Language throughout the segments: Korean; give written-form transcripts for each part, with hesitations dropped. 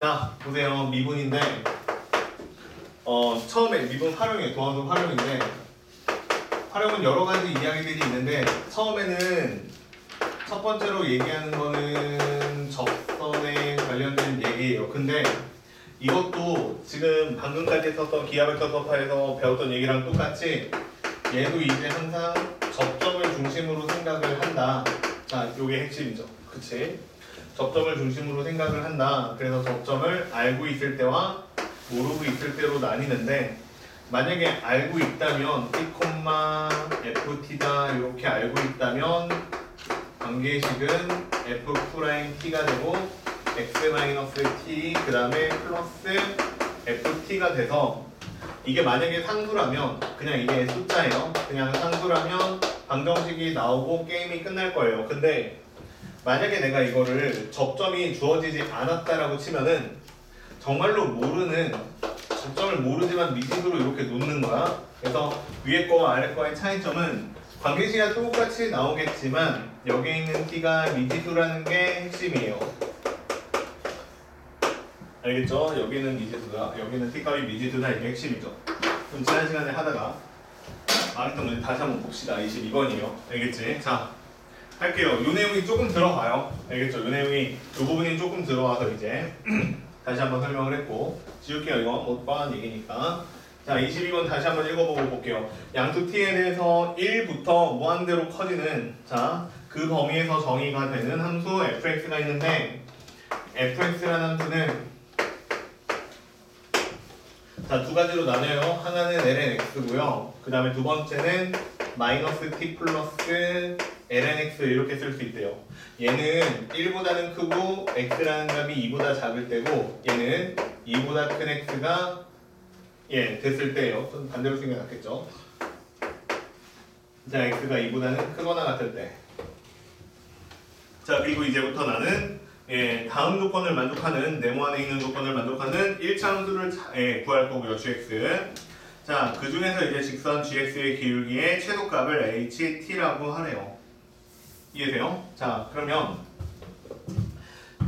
자, 보세요. 미분인데 처음에 미분 활용이에요. 도함수 활용인데 활용은 여러 가지 이야기들이 있는데 처음에는 첫 번째로 얘기하는 거는 접선에 관련된 얘기예요. 근데 이것도 지금 방금까지 썼던 기하벡터 서파에서 배웠던 얘기랑 똑같이 얘도 이제 항상 접점을 중심으로 생각을 한다. 자, 요게 핵심이죠. 그치? 접점을 중심으로 생각을 한다. 그래서 접점을 알고 있을 때와 모르고 있을 때로 나뉘는데 만약에 알고 있다면 t, ft다 이렇게 알고 있다면 관계식은 f't가 되고 x-t 그 다음에 플러스 ft가 돼서 이게 만약에 상수라면 그냥 이게 숫자예요. 그냥 상수라면 방정식이 나오고 게임이 끝날 거예요. 근데 만약에 내가 이거를 접점이 주어지지 않았다라고 치면은 정말로 모르는 접점을 모르지만 미지수로 이렇게 놓는 거야. 그래서 위에 거와 아래 거의 차이점은 관계식이 똑같이 나오겠지만 여기에 있는 t가 미지수라는 게 핵심이에요. 알겠죠? 여기는 미지수다. 여기는 t값이 미지수다. 이게 핵심이죠. 그럼 지난 시간에 하다가 말했던 문제 다시 한번 봅시다. 22번이에요. 알겠지? 자, 할게요. 요 내용이 조금 들어가요. 알겠죠? 요 내용이 이 부분이 조금 들어와서 이제 다시 한번 설명을 했고 지울게요. 이건 못 뻔한 얘기니까. 자, 22번 다시 한번 읽어보고 볼게요. 양수 t에 대해서 1부터 무한대로 커지는 자, 그 범위에서 정의가 되는 함수 fx가 있는데 fx라는 함수는 자, 두 가지로 나눠요. 하나는 lnx고요. 그 다음에 두 번째는 마이너스 t 플러스 lnx 이렇게 쓸 수 있대요. 얘는 1보다는 크고 x라는 값이 2보다 작을 때고 얘는 2보다 큰 x가 됐을 때예요. 좀 반대로 쓰는 게 낫겠죠. 자, x가 2보다는 크거나 같을 때. 자, 그리고 이제부터 나는 다음 조건을 만족하는 네모 안에 있는 조건을 만족하는 1차 함수를 구할 거고요. gx. 자, 그 중에서 이제 직선 gx의 기울기의 최소값을 ht라고 하네요. 이해돼요? 자, 그러면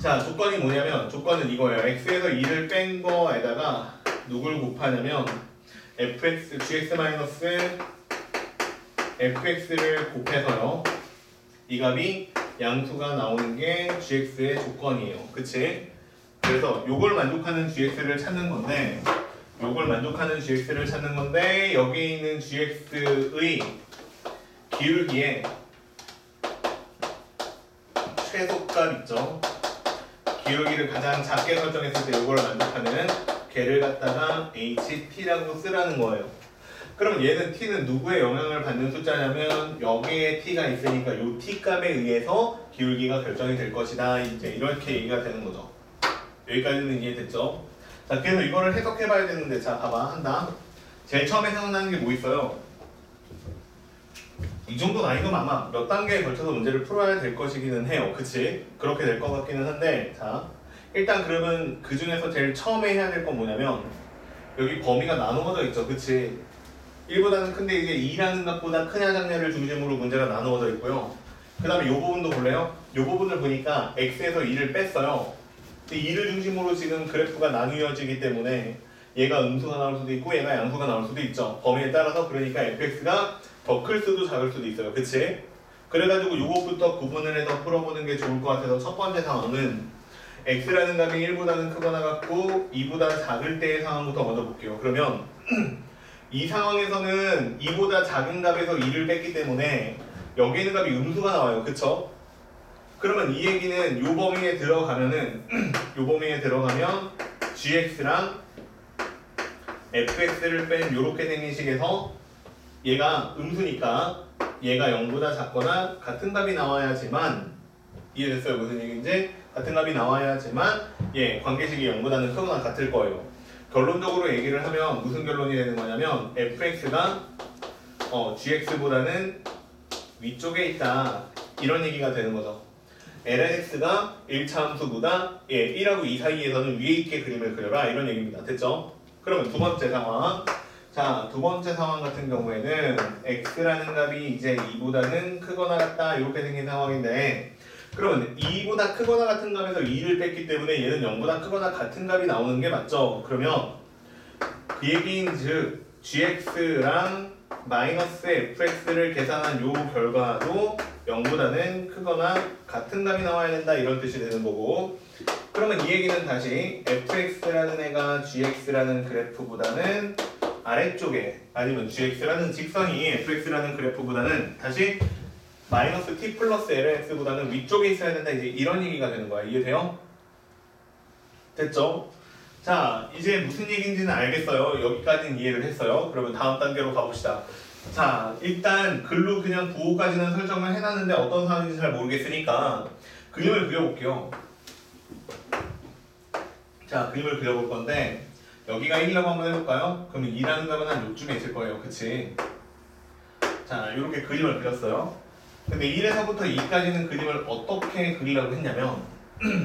자, 조건이 뭐냐면 조건은 이거예요. x에서 2를 뺀 거에다가 누굴 곱하냐면 fx, gx-fx를 곱해서요. 이 값이 양수가 나오는 게 gx의 조건이에요. 그치? 그래서 요걸 만족하는 gx를 찾는 건데 여기 있는 gx의 기울기에 최소값 있죠? 기울기를 가장 작게 설정했을 때 요걸 만족하는 걔를 갖다가 ht라고 쓰라는 거예요. 그럼 얘는 t는 누구의 영향을 받는 숫자냐면 여기에 t가 있으니까 요 t 값에 의해서 기울기가 결정이 될 것이다. 이제 이렇게 얘기가 되는 거죠. 여기까지는 이해됐죠? 자, 그래서 이거를 해석해 봐야 되는데 자, 봐봐. 한다. 제일 처음에 생각나는 게 뭐 있어요? 이 정도 나이면 아마 몇 단계에 걸쳐서 문제를 풀어야 될 것이기는 해요. 그치? 그렇게 될 것 같기는 한데 자, 일단 그러면 그 중에서 제일 처음에 해야 될 건 뭐냐면 여기 범위가 나누어져 있죠. 그치? 1보다는 큰데 이게 2라는 값보다 크냐 작냐를 중심으로 문제가 나누어져 있고요. 그 다음에 이 부분도 볼래요? 이 부분을 보니까 x에서 2를 뺐어요. 근데 2를 중심으로 지금 그래프가 나누어지기 때문에 얘가 음수가 나올 수도 있고 얘가 양수가 나올 수도 있죠. 범위에 따라서. 그러니까 fx가 더 클 수도 작을 수도 있어요. 그치? 그래가지고 요것부터 구분을 해서 풀어보는 게 좋을 것 같아서 첫 번째 상황은 x라는 값이 1보다는 크거나 같고 2보다 작을 때의 상황부터 먼저 볼게요. 그러면 이 상황에서는 2보다 작은 값에서 2를 뺐기 때문에 여기 있는 값이 음수가 나와요. 그쵸? 그러면 이 얘기는 요 범위에 들어가면은 요 범위에 들어가면 gx랑 fx를 뺀 요렇게 생긴 식에서 얘가 음수니까 얘가 0보다 작거나 같은 값이 나와야지만 이해됐어요? 무슨 얘기인지? 같은 값이 나와야지만 관계식이 0보다는 크거나 같을 거예요. 결론적으로 얘기를 하면 무슨 결론이 되는 거냐면 fx가 gx보다는 위쪽에 있다. 이런 얘기가 되는 거죠. lnx가 1차 함수보다 1하고 2 사이에서는 위에 있게 그림을 그려라. 이런 얘기입니다. 됐죠? 그러면 두 번째 상황. 자, 두 번째 상황 같은 경우에는 x라는 값이 이제 2보다는 크거나 같다. 이렇게 생긴 상황인데 그러면 2보다 크거나 같은 값에서 2를 뺐기 때문에 얘는 0보다 크거나 같은 값이 나오는 게 맞죠? 그러면 그 얘기인 즉 gx랑 마이너스 fx를 계산한 요 결과도 0보다는 크거나 같은 값이 나와야 된다 이런 뜻이 되는 거고, 그러면 이 얘기는 다시 fx라는 애가 gx라는 그래프보다는 아래쪽에, 아니면 gx라는 직선이 fx라는 그래프보다는 다시 마이너스 t 플러스 lx보다는 위쪽에 있어야 된다, 이제 이런 얘기가 되는 거야. 이해돼요? 됐죠? 자, 이제 무슨 얘기인지는 알겠어요. 여기까지는 이해를 했어요. 그러면 다음 단계로 가봅시다. 자, 일단 글로 그냥 부호까지는 설정을 해놨는데 어떤 상황인지 잘 모르겠으니까 그림을 그려볼게요. 자, 그림을 그려볼 건데 여기가 1이라고 한번 해볼까요? 그러면 2라는 값은 한 요쯤에 있을 거예요. 그치? 자, 이렇게 그림을 그렸어요. 근데 1에서부터 2까지는 그림을 어떻게 그리려고 했냐면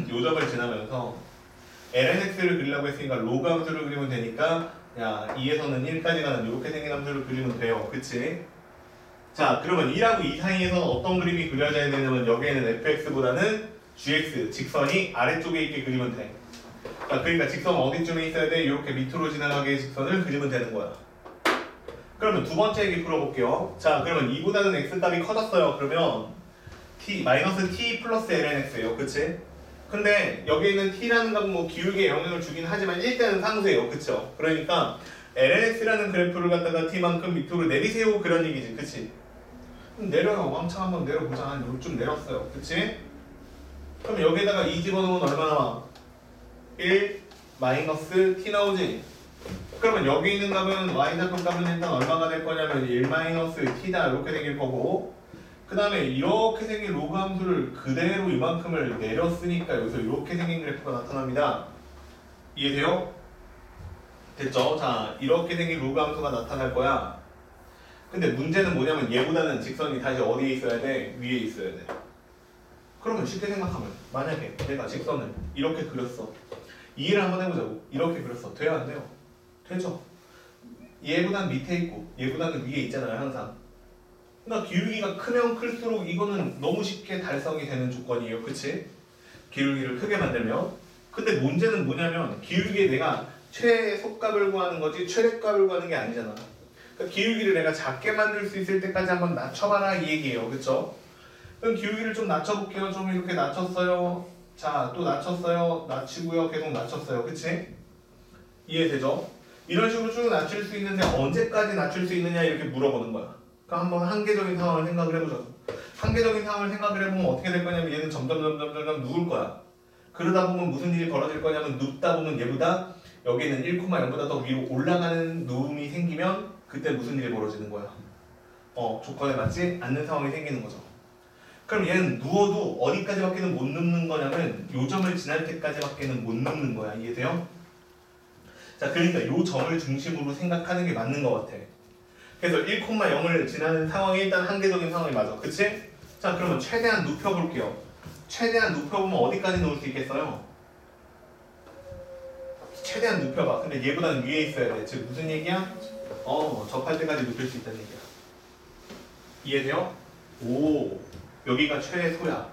요 점을 지나면서 lnx를 그리려고 했으니까 로그 함수를 그리면 되니까 야 2에서는 1까지 가는 이렇게 생긴 함수를 그리면 돼요. 그치? 자, 그러면 1하고 2 사이에서는 어떤 그림이 그려져야 되냐면 여기에는 fx보다는 gx 직선이 아래쪽에 있게 그리면 돼. 자, 그러니까 직선 어디쯤에 있어야 돼? 이렇게 밑으로 지나가게 직선을 그리면 되는 거야. 그러면 두 번째 얘기 풀어볼게요. 자, 그러면 2보다는 x값이 커졌어요. 그러면 마이너스 t 플러스 lnx예요. 그치? 근데 여기 있는 t라는 값은 뭐 기울기에 영향을 주긴 하지만 일단은 상수예요. 그쵸? 그러니까 lnx라는 그래프를 갖다가 t만큼 밑으로 내리세요. 그런 얘기지. 그치? 내려요. 왕창 한번 내려보자. 한 요쯤 내렸어요. 그치? 그럼 여기에다가 2 집어넣으면 얼마 나와? 1 마이너스 t 나오지? 그러면 여기 있는 값은 y좌표 값은 일단 얼마가 될 거냐면 1 마이너스 t다 이렇게 생길 거고, 그 다음에 이렇게 생긴 로그 함수를 그대로 이만큼을 내렸으니까 여기서 이렇게 생긴 그래프가 나타납니다. 이해돼요? 됐죠? 자, 이렇게 생긴 로그 함수가 나타날 거야. 근데 문제는 뭐냐면 얘보다는 직선이 다시 어디에 있어야 돼? 위에 있어야 돼. 그러면 쉽게 생각하면 만약에 내가 직선을 이렇게 그렸어. 이해를 한번 해보자고. 이렇게 그렸어. 돼요? 안 돼요? 되죠? 얘보다는 밑에 있고 얘보다는 위에 있잖아요. 항상. 그러니까 기울기가 크면 클수록 이거는 너무 쉽게 달성이 되는 조건이에요. 그치? 기울기를 크게 만들면. 근데 문제는 뭐냐면 기울기에 내가 최소값을 구하는 거지 최대값을 구하는 게 아니잖아. 그러니까 기울기를 내가 작게 만들 수 있을 때까지 한번 낮춰봐라 이 얘기예요. 그쵸? 그럼 기울기를 좀 낮춰볼게요. 좀 이렇게 낮췄어요. 자, 또 낮췄어요. 낮추고요. 계속 낮췄어요. 그치? 이해되죠? 이런 식으로 쭉 낮출 수 있는데 언제까지 낮출 수 있느냐 이렇게 물어보는 거야. 그러니까 한번 한계적인 상황을 생각을 해보자고. 한계적인 상황을 생각을 해보면 어떻게 될 거냐면 얘는 점점 누울 거야. 그러다 보면 무슨 일이 벌어질 거냐면 눕다 보면 얘보다 여기는 1,0보다 더 위로 올라가는 누움이 생기면 그때 무슨 일이 벌어지는 거야. 조건에 맞지 않는 상황이 생기는 거죠. 그럼 얘는 누워도 어디까지밖에는 못 눕는 거냐면 요 점을 지날 때까지밖에는 못 눕는 거야. 이해돼요? 자, 그러니까 요 점을 중심으로 생각하는 게 맞는 것 같아. 그래서 1,0을 지나는 상황이 일단 한계적인 상황이 맞아. 그치? 자, 그러면 최대한 눕혀볼게요. 최대한 눕혀보면 어디까지 놓을 수 있겠어요? 최대한 눕혀봐. 근데 얘보다는 위에 있어야 돼. 즉 무슨 얘기야? 접할 때까지 눕힐 수 있다는 얘기야. 이해돼요? 오, 여기가 최소야.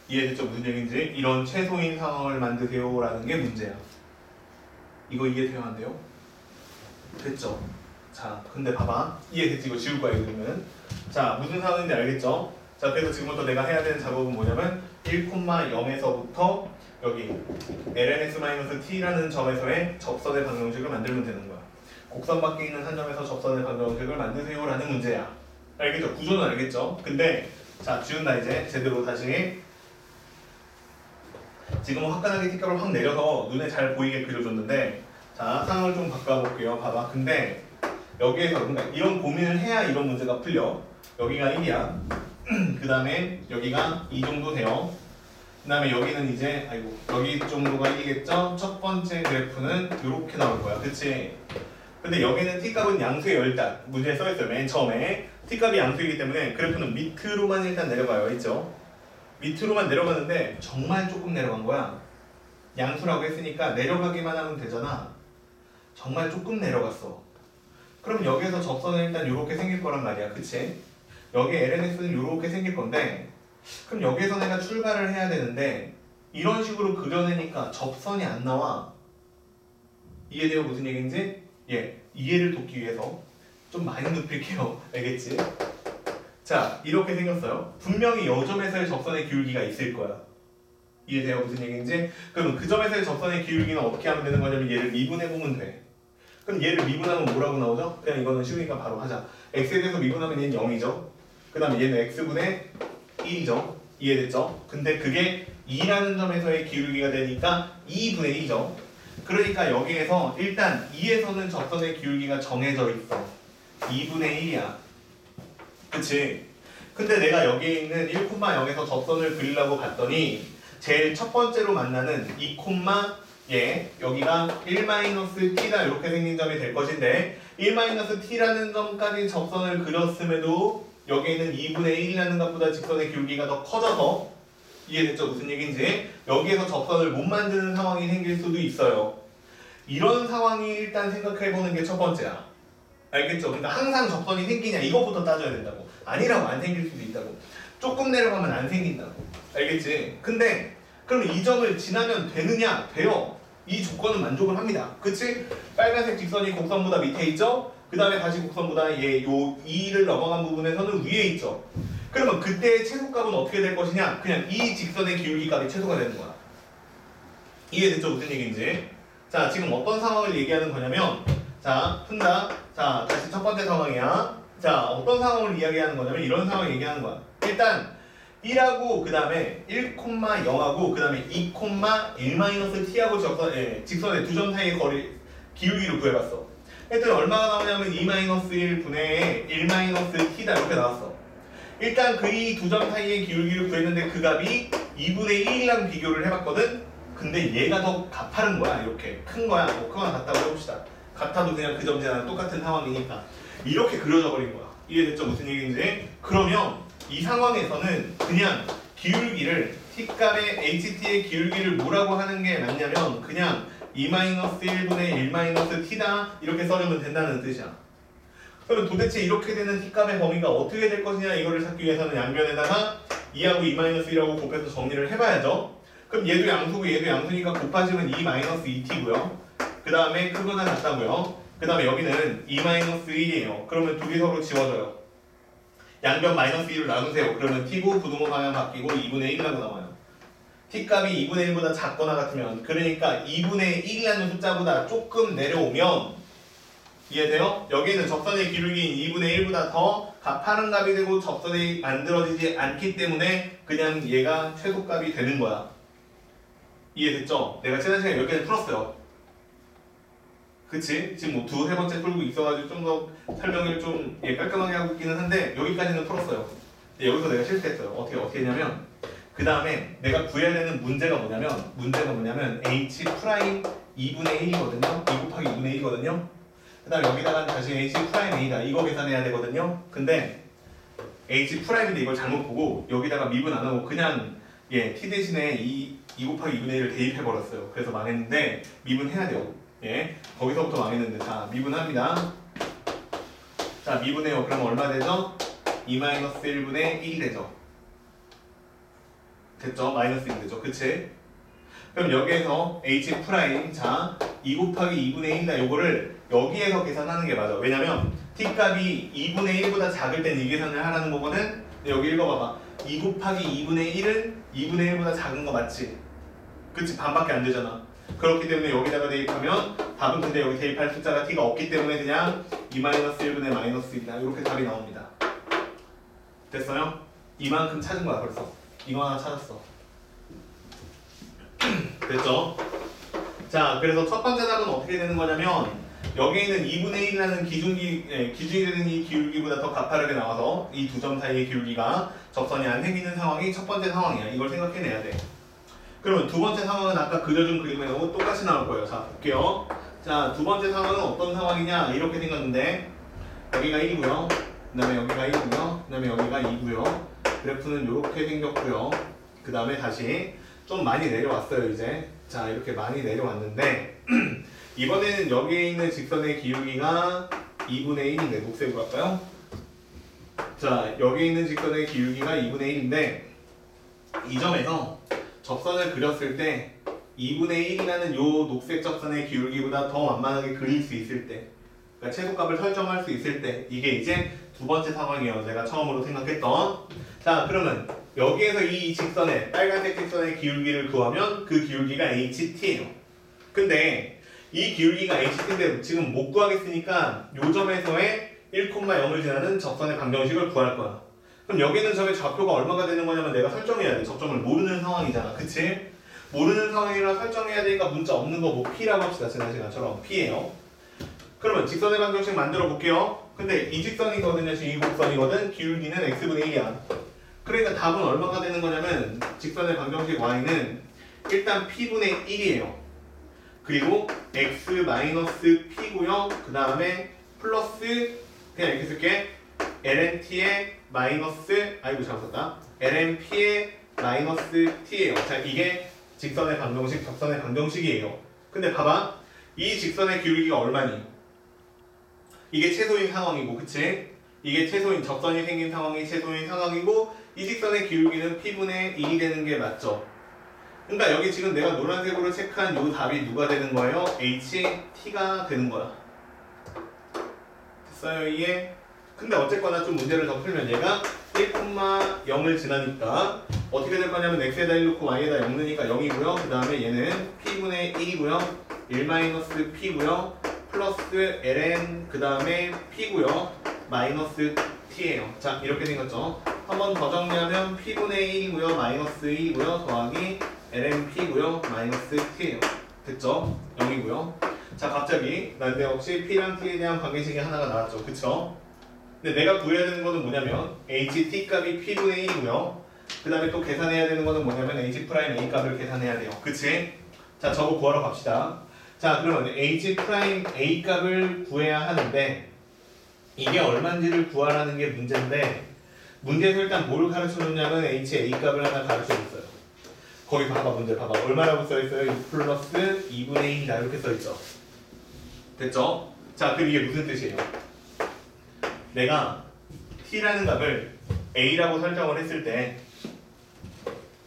이해됐죠? 무슨 얘기인지? 이런 최소인 상황을 만드세요 라는 게 문제야. 이거 이해돼요? 안 돼요? 됐죠? 자, 근데 봐봐. 이해됐지? 이거 지울 거야, 이거는. 자, 무슨 상황인지 알겠죠? 자, 그래서 지금부터 내가 해야 되는 작업은 뭐냐면 1,0에서부터 여기 lnx-t라는 점에서의 접선의 방정식을 만들면 되는 거야. 곡선 밖에 있는 한 점에서 접선의 방정식을 만드세요 라는 문제야. 알겠죠? 구조는 알겠죠? 근데 자, 지운다 이제. 제대로 다시. 지금은 화끈하게 티값을 확 내려서 눈에 잘 보이게 그려줬는데, 자, 상황을 좀 바꿔볼게요. 봐봐. 근데 여기에서 그러니까 이런 고민을 해야 이런 문제가 풀려. 여기가 1이야. 그 다음에 여기가 2 정도 돼요. 그 다음에 여기는 이제 여기 정도가 1이겠죠? 첫 번째 그래프는 이렇게 나올 거야. 그치? 근데 여기는 t값은 양수예요. 일단 문제에 써있어요. 맨 처음에 t값이 양수이기 때문에 그래프는 밑으로만 일단 내려가요. 있죠? 밑으로만 내려가는데 정말 조금 내려간 거야. 양수라고 했으니까 내려가기만 하면 되잖아. 정말 조금 내려갔어. 그럼 여기에서 접선은 일단 이렇게 생길 거란 말이야. 그치? 여기 lnx는 이렇게 생길 건데 그럼 여기에서 내가 출발을 해야 되는데 이런 식으로 그려내니까 접선이 안 나와. 이해돼요? 무슨 얘기인지? 예, 이해를 돕기 위해서 좀 많이 눕힐게요. 알겠지? 자, 이렇게 생겼어요. 분명히 이 점에서의 접선의 기울기가 있을 거야. 이해돼요? 무슨 얘기인지? 그럼 그 점에서의 접선의 기울기는 어떻게 하면 되는 거냐면 얘를 미분해보면 돼. 그럼 얘를 미분하면 뭐라고 나오죠? 그냥 이거는 쉬우니까 바로 하자. x에 대해서 미분하면 얘는 0이죠. 그 다음에 얘는 x분의 1이죠. 이해됐죠? 근데 그게 2라는 점에서의 기울기가 되니까 2분의 2죠. 그러니까 여기에서 일단 2에서는 접선의 기울기가 정해져 있어. 2분의 1이야. 그치? 근데 내가 여기에 있는 1,0에서 접선을 그리려고 봤더니 제일 첫 번째로 만나는 2, 예, 여기가 1-t다 이렇게 생긴 점이 될 것인데 1-t라는 점까지 접선을 그렸음에도 여기에는 2분의 1이라는 것보다 직선의 기울기가 더 커져서 이해됐죠? 무슨 얘기인지? 여기에서 접선을 못 만드는 상황이 생길 수도 있어요. 이런 상황이 일단 생각해보는 게 첫 번째야. 알겠죠? 그러니까 항상 접선이 생기냐 이것부터 따져야 된다고. 아니라고 안 생길 수도 있다고. 조금 내려가면 안 생긴다고. 알겠지? 근데 그럼 이 점을 지나면 되느냐? 돼요. 이 조건은 만족을 합니다. 그치? 빨간색 직선이 곡선보다 밑에 있죠? 그 다음에 다시 곡선보다 요 2를 넘어간 부분에서는 위에 있죠. 그러면 그때의 최소값은 어떻게 될 것이냐? 그냥 이 직선의 기울기 값이 최소가 되는 거야. 이해됐죠? 무슨 얘기인지? 자, 지금 어떤 상황을 얘기하는 거냐면 자, 푼다. 자, 다시 첫 번째 상황이야. 자, 어떤 상황을 이야기하는 거냐면 이런 상황을 얘기하는 거야. 일단 1하고 그 다음에 1,0하고 그 다음에 2,1-t하고 직선의 두 점 사이의 거리 기울기를 구해봤어. 했더니 얼마가 나오냐면 2-1분의 1-t다 이렇게 나왔어. 일단 그 이 두 점 사이의 기울기를 구했는데 그 값이 2분의 1이랑 비교를 해봤거든. 근데 얘가 더 가파른 거야. 이렇게 큰 거야. 뭐 크거나 같다고 해봅시다. 같아도 그냥 그 점 지나는 똑같은 상황이니까 이렇게 그려져 버린 거야. 이해됐죠? 무슨 얘기인지? 그러면 이 상황에서는 그냥 기울기를 t값의 ht의 기울기를 뭐라고 하는 게 맞냐면 그냥 2-1분의 1-t다 이렇게 써주면 된다는 뜻이야. 그럼 도대체 이렇게 되는 t값의 범위가 어떻게 될 것이냐 이거를 찾기 위해서는 양변에다가 2하고 2-1하고 곱해서 정리를 해봐야죠. 그럼 얘도 양수고 얘도 양수니까 곱하시면 2-2t고요. 그 다음에 크거나 같다고요. 그 다음에 여기는 2-1이에요. 그러면 두 개 서로 지워져요. 양변 -1을 나누세요. 그러면 t고 부등호 방향 바뀌고 2분의 1이라고 나와요. t값이 2분의 1보다 작거나 같으면 그러니까 2분의 1이라는 숫자보다 조금 내려오면 이해돼요? 여기는 접선의 기울기인 2분의 1보다 더 가파른 값이 되고 접선이 만들어지지 않기 때문에 그냥 얘가 최소값이 되는 거야. 이해됐죠? 내가 지난 시간에 여기까지 풀었어요. 그치? 지금 뭐 두세 번째 풀고 있어가지고 좀 더 설명을 좀 깔끔하게 하고 있기는 한데 여기까지는 풀었어요. 근데 여기서 내가 실수했어요. 어떻게 했냐면 그 다음에 내가 구해야 되는 문제가 뭐냐면 h 프라임 2분의 1이거든요. 2 곱하기 2분의 1이거든요. 그 다음에 여기다가 다시 h 프라임 a다. 이거 계산해야 되거든요. 근데 h 프라임인데 이걸 잘못 보고 여기다가 미분 안 하고 그냥 t 대신에 2 곱하기 2분의 1을 대입해버렸어요. 그래서 망했는데 미분해야 돼요. 예, 거기서부터 망했는데 자 미분합니다. 자 미분해요. 그럼 얼마 되죠? 2-1분의 1이 되죠. 됐죠? 마이너스 1 되죠. 그치? 그럼 여기에서 h 프라임 자 2 곱하기 2분의 1이다 요거를 여기에서 계산하는 게 맞아. 왜냐면 t값이 2분의 1보다 작을 땐 이 계산을 하라는 거거든. 근데 여기 읽어봐봐. 2 곱하기 2분의 1은 2분의 1보다 작은 거 맞지? 그치? 반밖에 안 되잖아. 그렇기 때문에 여기다가 대입하면 답은 근데 여기 대입할 숫자가 t가 없기 때문에 그냥 2-1분의 -1이다 이렇게 답이 나옵니다. 됐어요? 이만큼 찾은 거야 벌써. 이거 하나 찾았어. 됐죠? 자 그래서 첫 번째 답은 어떻게 되는 거냐면 여기에 있는 2분의 1이라는 기준이 되는 이 기울기보다 더 가파르게 나와서 이 두 점 사이의 기울기가 접선이 안 생기는 상황이 첫 번째 상황이야. 이걸 생각해내야 돼. 그러면 두 번째 상황은 아까 그려준 그림하고 똑같이 나올 거예요. 자, 볼게요. 자, 두 번째 상황은 어떤 상황이냐? 이렇게 생겼는데 여기가 1이고요. 그 다음에 여기가 1이고요. 그 다음에 여기가 2고요. 그래프는 이렇게 생겼고요. 그 다음에 다시 좀 많이 내려왔어요, 이제. 자, 이렇게 많이 내려왔는데 이번에는 여기에 있는 직선의 기울기가 2분의 1인데 녹색으로 할까요? 자, 여기 있는 직선의 기울기가 2분의 1인데 이 점에서 접선을 그렸을 때 2분의 1이라는 요 녹색 접선의 기울기보다 더 완만하게 그릴 수 있을 때, 그러니까 최소값을 설정할 수 있을 때, 이게 이제 두 번째 상황이에요. 제가 처음으로 생각했던. 자, 그러면 여기에서 이 직선의 빨간색 직선의 기울기를 구하면 그 기울기가 HT예요. 근데 이 기울기가 HT인데 지금 못 구하겠으니까 요 점에서의 1,0을 지나는 접선의 방정식을 구할 거야. 그럼 여기는 점의 좌표가 얼마가 되는 거냐면 내가 설정해야 돼. 접점을 모르는 상황이잖아. 그치? 모르는 상황이라 설정해야 되니까 문자 없는 거 뭐 P라고 합시다. 지난 시간처럼 P예요. 그러면 직선의 방정식 만들어 볼게요. 근데 이 직선이거든요. 지금 이 곡선이거든. 기울기는 x분의 1이야. 그러니까 답은 얼마가 되는 거냐면 직선의 방정식 y는 일단 p분의 1이에요. 그리고 x-p고요. 그 다음에 플러스 그냥 이렇게 쓸게. lnt의 마이너스 잘못 썼다. lnp의 마이너스 t예요. 자, 이게 직선의 방정식, 접선의 방정식이에요. 근데 봐봐. 이 직선의 기울기가 얼마니? 이게 최소인 상황이고, 그치? 이게 최소인, 접선이 생긴 상황이 최소인 상황이고, 이 직선의 기울기는 p분의 1이 되는 게 맞죠? 그러니까 여기 지금 내가 노란색으로 체크한 요 답이 누가 되는 거예요? HT가 되는 거야. 됐어요, 이해? 근데 어쨌거나 좀 문제를 더 풀면 얘가 1,0을 지나니까 어떻게 될 거냐면 x에다 1 넣고 y에다 0 넣으니까 0이고요. 그 다음에 얘는 p분의 1이고요. 1-p고요. 플러스 ln 그 다음에 p고요. 마이너스 t예요. 자, 이렇게 생겼죠. 한 번 더 정리하면 p분의 1이고요. 마이너스 1이고요. 더하기 lnp고요. 마이너스 t예요. 됐죠? 0이고요. 자, 갑자기 난데없이 p랑 t에 대한 관계식이 하나가 나왔죠. 그쵸? 근데 내가 구해야 되는 거는 뭐냐면 ht 값이 p분의 1이고요. 그 다음에 또 계산해야 되는 거는 뭐냐면 h 프라임 a 값을 계산해야 돼요. 그치? 자, 저거 구하러 갑시다. 자, 그러면 h 프라임 a 값을 구해야 하는데 이게 얼마인지를 구하라는 게 문제인데 문제에서 일단 뭘 가르쳐줬냐면 ha 값을 하나 가르쳐줬어요. 거기 봐봐, 문제 봐봐. 얼마라고 써있어요? 6 플러스 2분의 1이다 이렇게 써있죠. 됐죠? 자, 그럼 이게 무슨 뜻이에요? 내가 t라는 값을 a라고 설정을 했을 때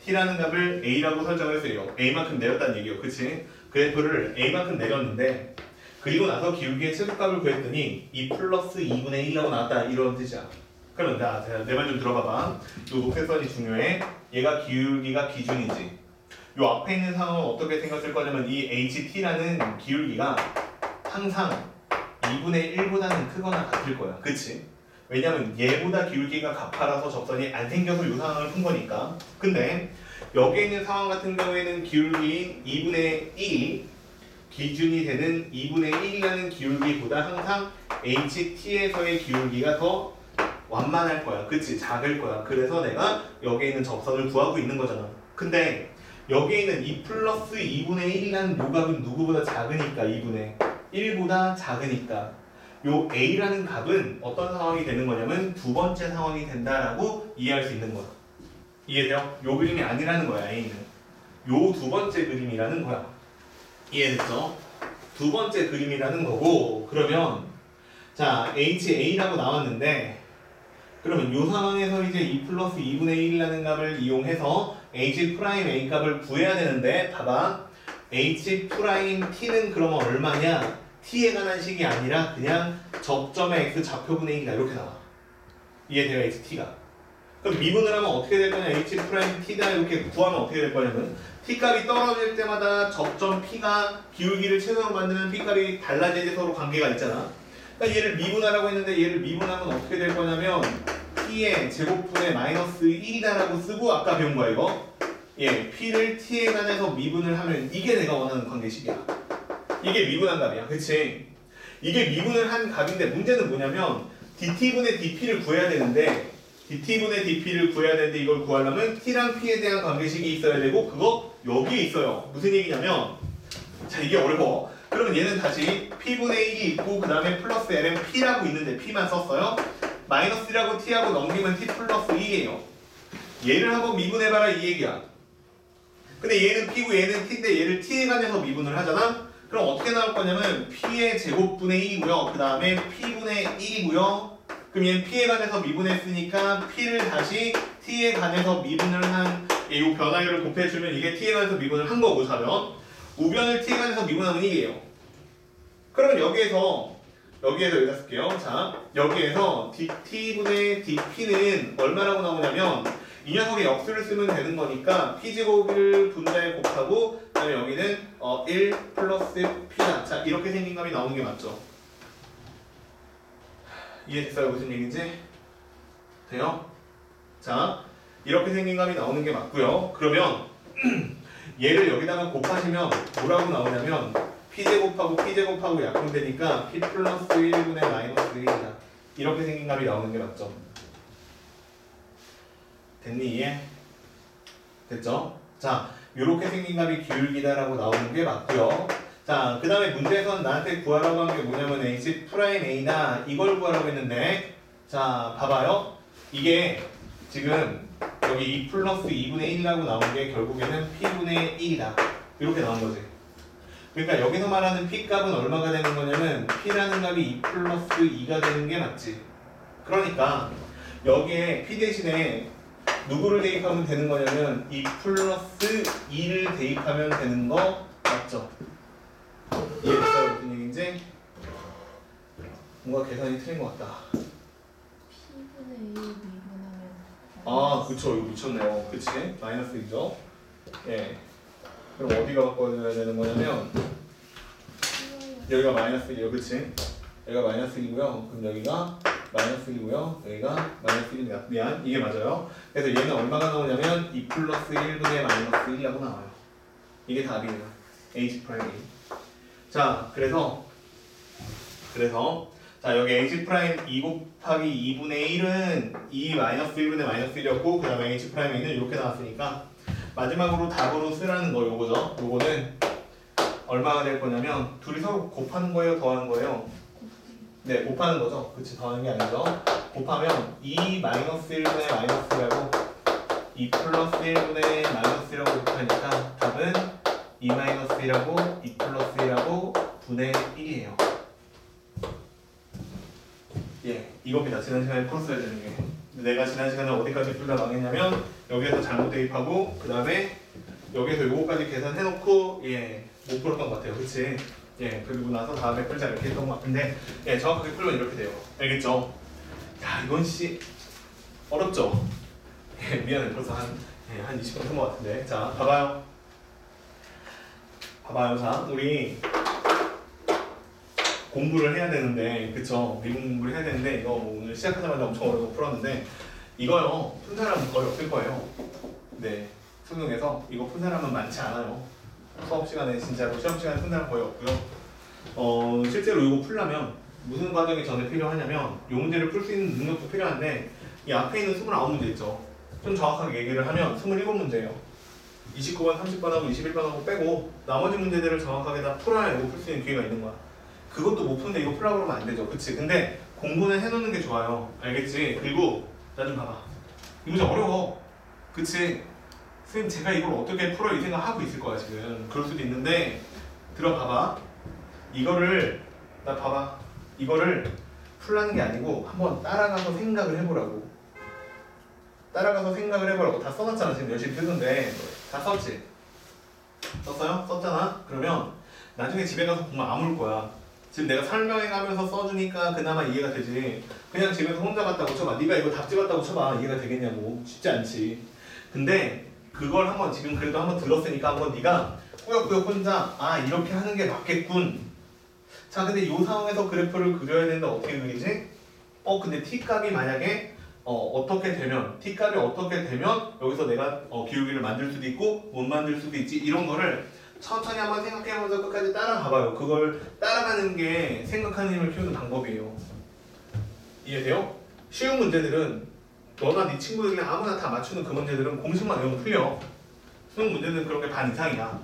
t라는 값을 a라고 설정을 했어요. a만큼 내렸다는 얘기예요. 그치? 그래프를 a만큼 내렸는데 그리고 나서 기울기의 최소값을 구했더니 2 플러스 2분의 1이라고 나왔다 이런 뜻이야. 그러면 내 말 좀 들어봐봐. 이 녹색선이 중요해. 얘가 기울기가 기준이지. 이 앞에 있는 상황은 어떻게 생겼을 거냐면 이 ht라는 기울기가 항상 2분의 1보다는 크거나 같을 거야. 그치? 왜냐면 얘보다 기울기가 가파라서 접선이 안 생겨서 이 상황을 푼 거니까. 근데 여기 있는 상황 같은 경우에는 기울기인 2분의 1이 기준이 되는 2분의 1이라는 기울기보다 항상 ht에서의 기울기가 더 완만할 거야. 그치? 작을 거야. 그래서 내가 여기에 있는 접선을 구하고 있는 거잖아. 근데 여기에 있는 2 플러스 2분의 1이라는 요 값은 누구보다 작으니까 2분의 1보다 작으니까 요 a라는 값은 어떤 상황이 되는 거냐면 두 번째 상황이 된다라고 이해할 수 있는 거야. 이해돼요? 요 그림이 아니라는 거야. a는 요 두 번째 그림이라는 거야. 이해됐죠? 두 번째 그림이라는 거고 그러면 자 ha라고 나왔는데 그러면 요 상황에서 이제 2 플러스 2분의 1이라는 값을 이용해서 h 프라임 a 값을 구해야 되는데 봐봐 h 프라임 t는 그러면 얼마냐? t에 관한 식이 아니라 그냥 접점의 x 좌표분의 1이다 이렇게 나와. 이해돼요? ht가. 그럼 미분을 하면 어떻게 될 거냐? h 프라임 t다 이렇게 구하면 어떻게 될 거냐면 t 값이 떨어질 때마다 접점 p가 기울기를 최소로 만드는 p 값이 달라지지 서로 관계가 있잖아. 그러니까 얘를 미분하라고 했는데 얘를 미분하면 어떻게 될 거냐면 t의 제곱분의 마이너스 1이다라고 쓰고 아까 배운 거야 이거. 예, p를 t에 관해서 미분을 하면 이게 내가 원하는 관계식이야. 이게 미분한 값이야. 그치? 이게 미분을 한 값인데 문제는 뭐냐면 dt분의 dp를 구해야 되는데 dt분의 dp를 구해야 되는데 이걸 구하려면 t랑 p에 대한 관계식이 있어야 되고 그거 여기에 있어요. 무슨 얘기냐면 자 이게 어려워. 그러면 얘는 다시 p분의 1이 있고 그 다음에 플러스 ln p라고 있는데 p만 썼어요. 마이너스 1하고 t하고 넘기면 t 플러스 2예요. 얘를 한번 미분해봐라 이 얘기야. 근데 얘는 p고 얘는 t인데 얘를 t에 관해서 미분을 하잖아? 그럼 어떻게 나올 거냐면 p의 제곱분의 1이고요. 그 다음에 p분의 1이고요. 그럼 얘는 p에 관해서 미분했으니까 p를 다시 t에 관해서 미분을 한 이 변화율을 곱해주면 이게 t에 관해서 미분을 한 거고 자면 우변을 t에 관해서 미분하면 이게요. 그럼 여기에서 여기다 쓸게요. 자, 여기에서 dt분의 dp는 얼마라고 나오냐면 이 녀석의 역수를 쓰면 되는 거니까 p제곱을 분자에 곱하고 그다음에 여기는 1 플러스 p다. 자, 이렇게 생긴 값이 나오는 게 맞죠? 이해됐어요? 무슨 얘기인지? 돼요? 자, 이렇게 생긴 값이 나오는 게 맞고요. 그러면 얘를 여기다가 곱하시면 뭐라고 나오냐면 p제곱하고 약분되니까 p 플러스 1분의 마이너스 1이다. 이렇게 생긴 값이 나오는 게 맞죠? 됐니? 이해? 됐죠? 자, 이렇게 생긴 값이 기울기다라고 나오는 게 맞고요. 자, 그 다음에 문제에서는 나한테 구하라고 한 게 뭐냐면 H'A다 이걸 구하라고 했는데 자, 봐봐요. 이게 지금 여기 2 플러스 2분의 1이라고 나온 게 결국에는 P분의 1이다. 이렇게 나온 거지. 그러니까 여기서 말하는 P 값은 얼마가 되는 거냐면 P라는 값이 2 플러스 2가 되는 게 맞지. 그러니까 여기에 P 대신에 누구를 대입하면 되는 거냐면 2 플러스 2를 대입하면 되는 거 맞죠? 이해됐어요? 무슨 얘기인지? 뭔가 계산이 틀린 것 같다. P분의 1 미분하면 아, 그쵸. 이거 미쳤네요. 그치? 마이너스 2죠? 예. 그럼 어디가 바꿔줘야 되는 거냐면 여기가 마이너스 1이에요. 그치? 여기가 마이너스 1이고요. 그럼 여기가 마이너스 1이고요. 여기가 마이너스 1입니다. 미안. 이게 맞아요. 그래서 얘는 얼마가 나오냐면 2 플러스 1분의 마이너스 1이라고 나와요. 이게 답이에요. H 프라임. 자, 그래서 자, 여기 H 프라임 2 곱하기 2분의 1은 2 마이너스 1분의 마이너스 1이었고 그 다음에 H 프라임 A는 이렇게 나왔으니까 마지막으로 답으로 쓰라는 거 요거죠. 요거는 얼마가 될 거냐면 둘이 서로 곱하는 거예요? 더하는 거예요? 네, 곱하는 거죠. 그치, 더하는 게 아니죠. 곱하면 2 마이너스 1분의 마이너스 1하고 2 플러스 1분의 마이너스 1하고 곱하니까 답은 2 마이너스 1하고 2 플러스 1하고 분의 1이에요. 예, 이겁니다. 지난 시간에 풀었어야 되는 게. 내가 지난 시간에 어디까지 풀다 망했냐면 여기에서 잘못 대입하고 그 다음에 여기에서 요거까지 계산해놓고 못 풀었던 것 같아요. 그치? 그리고 나서 다음에 풀자 이렇게 했던 것 같은데 정확하게 풀면 이렇게 돼요. 알겠죠? 야, 이건 어렵죠? 미안해. 벌써 한 20분 푼 것 같은데. 자, 봐봐요. 자, 우리 공부를 해야 되는데, 그쵸? 미분 공부를 해야 되는데, 이거 뭐 오늘 시작하자마자 엄청 어려워 풀었는데, 이거요, 푼 사람은 거의 없을 거예요. 네, 수능에서 이거 푼 사람은 많지 않아요. 수업 시간에 진짜로 시험 시간에 푼 사람 거의 없고요. 실제로 이거 풀려면 무슨 과정이 전에 필요하냐면, 이 문제를 풀 수 있는 능력도 필요한데, 이 앞에 있는 29문제 있죠? 좀 정확하게 얘기를 하면 27문제예요. 29번, 30번하고 21번하고 빼고 나머지 문제들을 정확하게 다 풀어야 이거 풀 수 있는 기회가 있는 거야. 그것도 못 푸는데 이거 풀라고 그러면 안 되죠. 그치? 근데 공부는 해놓는 게 좋아요. 알겠지? 그리고 나 좀 봐봐. 이 문제 어려워. 그치? 선생님 제가 이걸 어떻게 풀어 이 생각 하고 있을 거야 지금. 그럴 수도 있는데 들어봐봐. 이거를 풀라는 게 아니고 한번 따라가서 생각을 해보라고. 다 써놨잖아. 지금 열심히 쓰는데 다 썼지? 썼어요? 썼잖아? 그러면 나중에 집에 가서 보면 안 올 거야. 지금 내가 설명해가면서 써주니까 그나마 이해가 되지. 그냥 집에서 혼자 봤다고 쳐봐. 네가 이거 답 찍었다고 쳐봐. 이해가 되겠냐고. 쉽지 않지. 근데 그걸 한번 지금 그래도 한번 들었으니까 한번 네가 꾸역꾸역 혼자 이렇게 하는 게 맞겠군. 자, 근데 이 상황에서 그래프를 그려야 되는데 어떻게 그리지? 근데 t값이 만약에 t값이 어떻게 되면 여기서 내가 기울기를 만들 수도 있고 못 만들 수도 있지. 이런 거를 천천히 한번 생각해보면서 끝까지 따라가봐요. 그걸 따라가는 게 생각하는 힘을 키우는 방법이에요. 이해돼요? 쉬운 문제들은 너나 네 친구들이 아무나 다 맞추는 그 문제들은 공식만 외우면 풀려. 수능 문제는 그런 게 반 이상이야.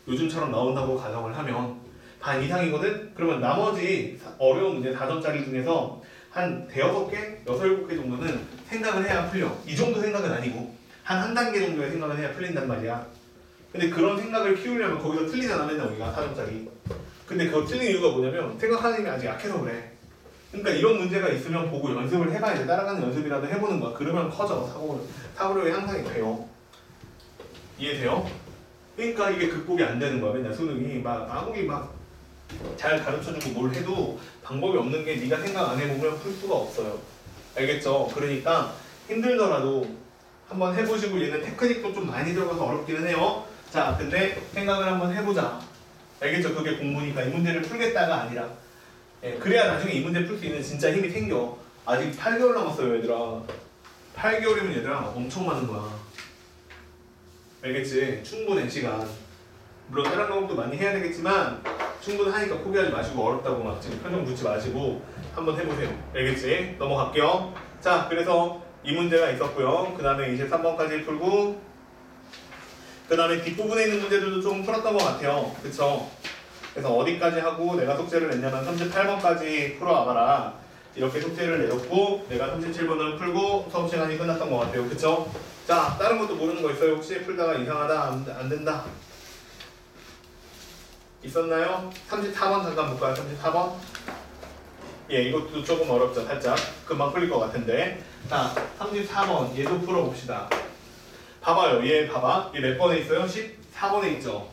요즘처럼 나온다고 가정을 하면 반 이상이거든? 그러면 나머지 어려운 문제 5점짜리 중에서 한 6개, 6, 7개 정도는 생각을 해야 풀려. 이 정도 생각은 아니고 한 단계 정도의 생각을 해야 풀린단 말이야. 근데 그런 생각을 키우려면 거기서 틀리잖아 맨날 우리가 4점짜리. 근데 그거 틀린 이유가 뭐냐면 생각하는 힘이 아직 약해서 그래. 그러니까 이런 문제가 있으면 보고 연습을 해봐야 돼. 따라가는 연습이라도 해보는 거야. 그러면 커져. 사고력이 향상이 돼요. 이해돼요? 그러니까 이게 극복이 안 되는 거야. 맨날 수능이 막 아무리 막 잘 가르쳐주고 뭘 해도 방법이 없는 게 네가 생각 안 해보면 풀 수가 없어요. 알겠죠? 그러니까 힘들더라도 한번 해보시고 얘는 테크닉도 좀 많이 들어가서 어렵기는 해요. 자, 근데 생각을 한번 해보자. 알겠죠? 그게 공부니까 이 문제를 풀겠다가 아니라 그래야 나중에 이 문제 풀 수 있는 진짜 힘이 생겨. 아직 8개월 남았어요, 얘들아. 8개월이면 얘들아 엄청 많은 거야. 알겠지? 충분해, 시간. 물론 다른 과목도 많이 해야 되겠지만 충분하니까 포기하지 마시고 어렵다고 막 지금 표정 붙지 마시고 한번 해보세요. 알겠지? 넘어갈게요. 자, 그래서 이 문제가 있었고요. 그 다음에 23번까지 풀고 그 다음에 뒷부분에 있는 문제들도 좀 풀었던 것 같아요. 그쵸? 그래서 어디까지 하고 내가 숙제를 냈냐면 38번까지 풀어와봐라. 이렇게 숙제를 내줬고 내가 37번을 풀고 수업 시간이 끝났던 것 같아요. 그쵸? 자, 다른 것도 모르는 거 있어요? 혹시 풀다가 이상하다, 안 된다? 있었나요? 34번 잠깐 볼까요? 34번? 예, 이것도 조금 어렵죠. 살짝 금방 풀릴 것 같은데. 자, 34번 얘도 풀어봅시다. 봐봐요. 얘 봐봐. 얘 몇 번에 있어요? 14번에 있죠.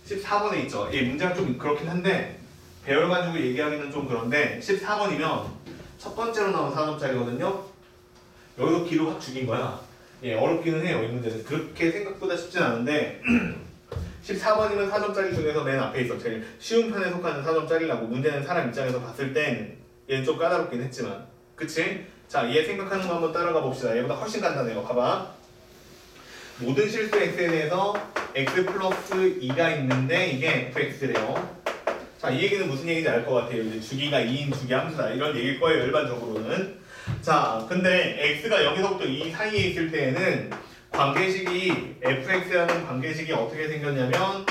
14번에 있죠. 얘 문제가 좀 그렇긴 한데 배열가지고 얘기하기는 좀 그런데 14번이면 첫 번째로 나온 4점짜리거든요. 여기서 기로 확 죽인 거야. 예, 어렵기는 해요. 이 문제는 그렇게 생각보다 쉽진 않은데 14번이면 4점짜리 중에서 맨 앞에 있어. 제일 쉬운 편에 속하는 4점짜리라고. 문제는 사람 입장에서 봤을 땐 얘는 좀 까다롭긴 했지만 그치? 자, 얘 생각하는 거 한번 따라가 봅시다. 얘보다 훨씬 간단해요. 봐봐. 모든 실수 x에 대해서 x 플러스 2가 있는데 이게 fx래요. 자, 이 얘기는 무슨 얘기인지 알 것 같아요. 이제 주기가 2인 주기 함수다. 이런 얘기일 거예요. 일반적으로는. 자, 근데 x가 여기서부터 이 사이에 있을 때에는 관계식이 fx라는 관계식이 어떻게 생겼냐면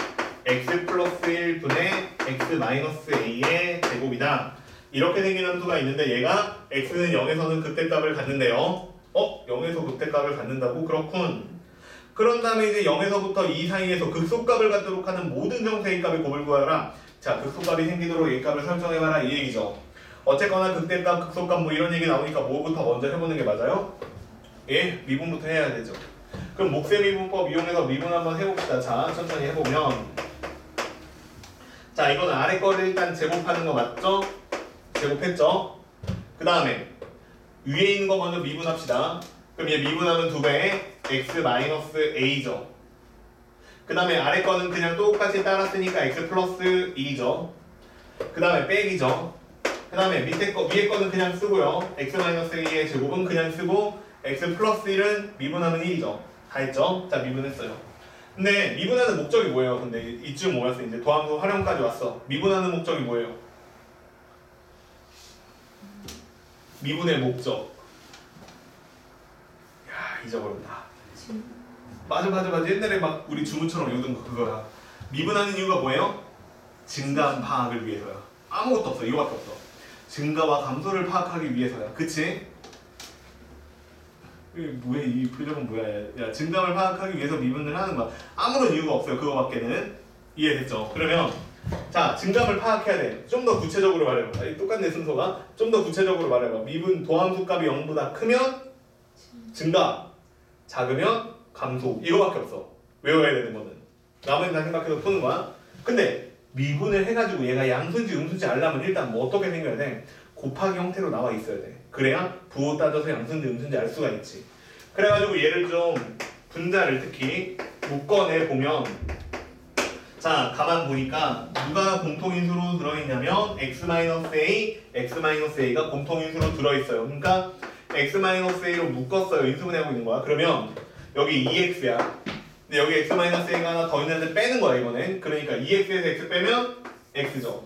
x 플러스 1분의 x 마이너스 a의 제곱이다. 이렇게 생긴 함수가 있는데 얘가 x는 0에서는 극대값을 갖는데요. 0에서 극대값을 갖는다고? 그렇군. 그런 다음에 이제 0에서부터 이 사이에서 극소값을 갖도록 하는 모든 정수의 값의 곱을 구하라. 자, 극소값이 생기도록 a 값을 설정해봐라 이 얘기죠. 어쨌거나 극대값, 극소값 뭐 이런 얘기 나오니까 뭐부터 먼저 해보는 게 맞아요? 예, 미분부터 해야 되죠. 그럼 몫의 미분법 이용해서 미분 한번 해봅시다. 자, 천천히 해보면 자, 이거는 아래 거를 일단 제곱하는 거 맞죠? 제곱했죠? 그 다음에 위에 있는 거 먼저 미분합시다. 그럼 얘 미분하면 2배에 x-a죠. 그 다음에 아래 거는 그냥 똑같이 따랐으니까 x 플러스 2죠. 그 다음에 빼기죠. 그 다음에 밑에 거, 위에 거는 그냥 쓰고요. x-a의 제곱은 그냥 쓰고 x 플러스 1은 미분하면 1이죠. 다 했죠? 자, 미분했어요. 근데 미분하는 목적이 뭐예요? 근데 이쯤 모였어. 이제 도함수 활용까지 왔어. 미분하는 목적이 뭐예요? 미분의 목적. 야, 잊어버렸다. 맞아. 옛날에 막 우리 주문처럼 외우던 거 그거야. 미분하는 이유가 뭐예요? 증감 파악을 위해서야. 아무것도 없어. 이거밖에 없어. 증가와 감소를 파악하기 위해서야. 그치? 뭐야, 이 표정은 뭐야? 야, 증감을 파악하기 위해서 미분을 하는 거야. 아무런 이유가 없어요. 그거밖에는. 이해됐죠? 그러면 자, 증감을 파악해야 돼. 좀 더 구체적으로 말해봐. 똑같네 순서가. 좀 더 구체적으로 말해봐. 미분 도함수 값이 0보다 크면 증가, 작으면 감소. 이거밖에 없어. 외워야 되는 거는. 나머지 다 생각해서 푸는 거야. 근데 미분을 해가지고 얘가 양수인지 음수인지 알려면 일단 뭐 어떻게 생겨야 돼? 곱하기 형태로 나와 있어야 돼. 그래야 부호 따져서 양수인지 음수인지 알 수가 있지. 그래가지고 얘를 좀 분자를 특히 묶어내 보면 자, 가만 보니까 누가 공통인수로 들어있냐면 x-a, x-a가 공통인수로 들어있어요. 그러니까 x-a로 묶었어요. 인수분해하고 있는 거야. 그러면 여기 2x야. 근데 여기 x-a가 하나 더 있는데 빼는 거야 이번엔. 그러니까 2x에서 x 빼면 x죠.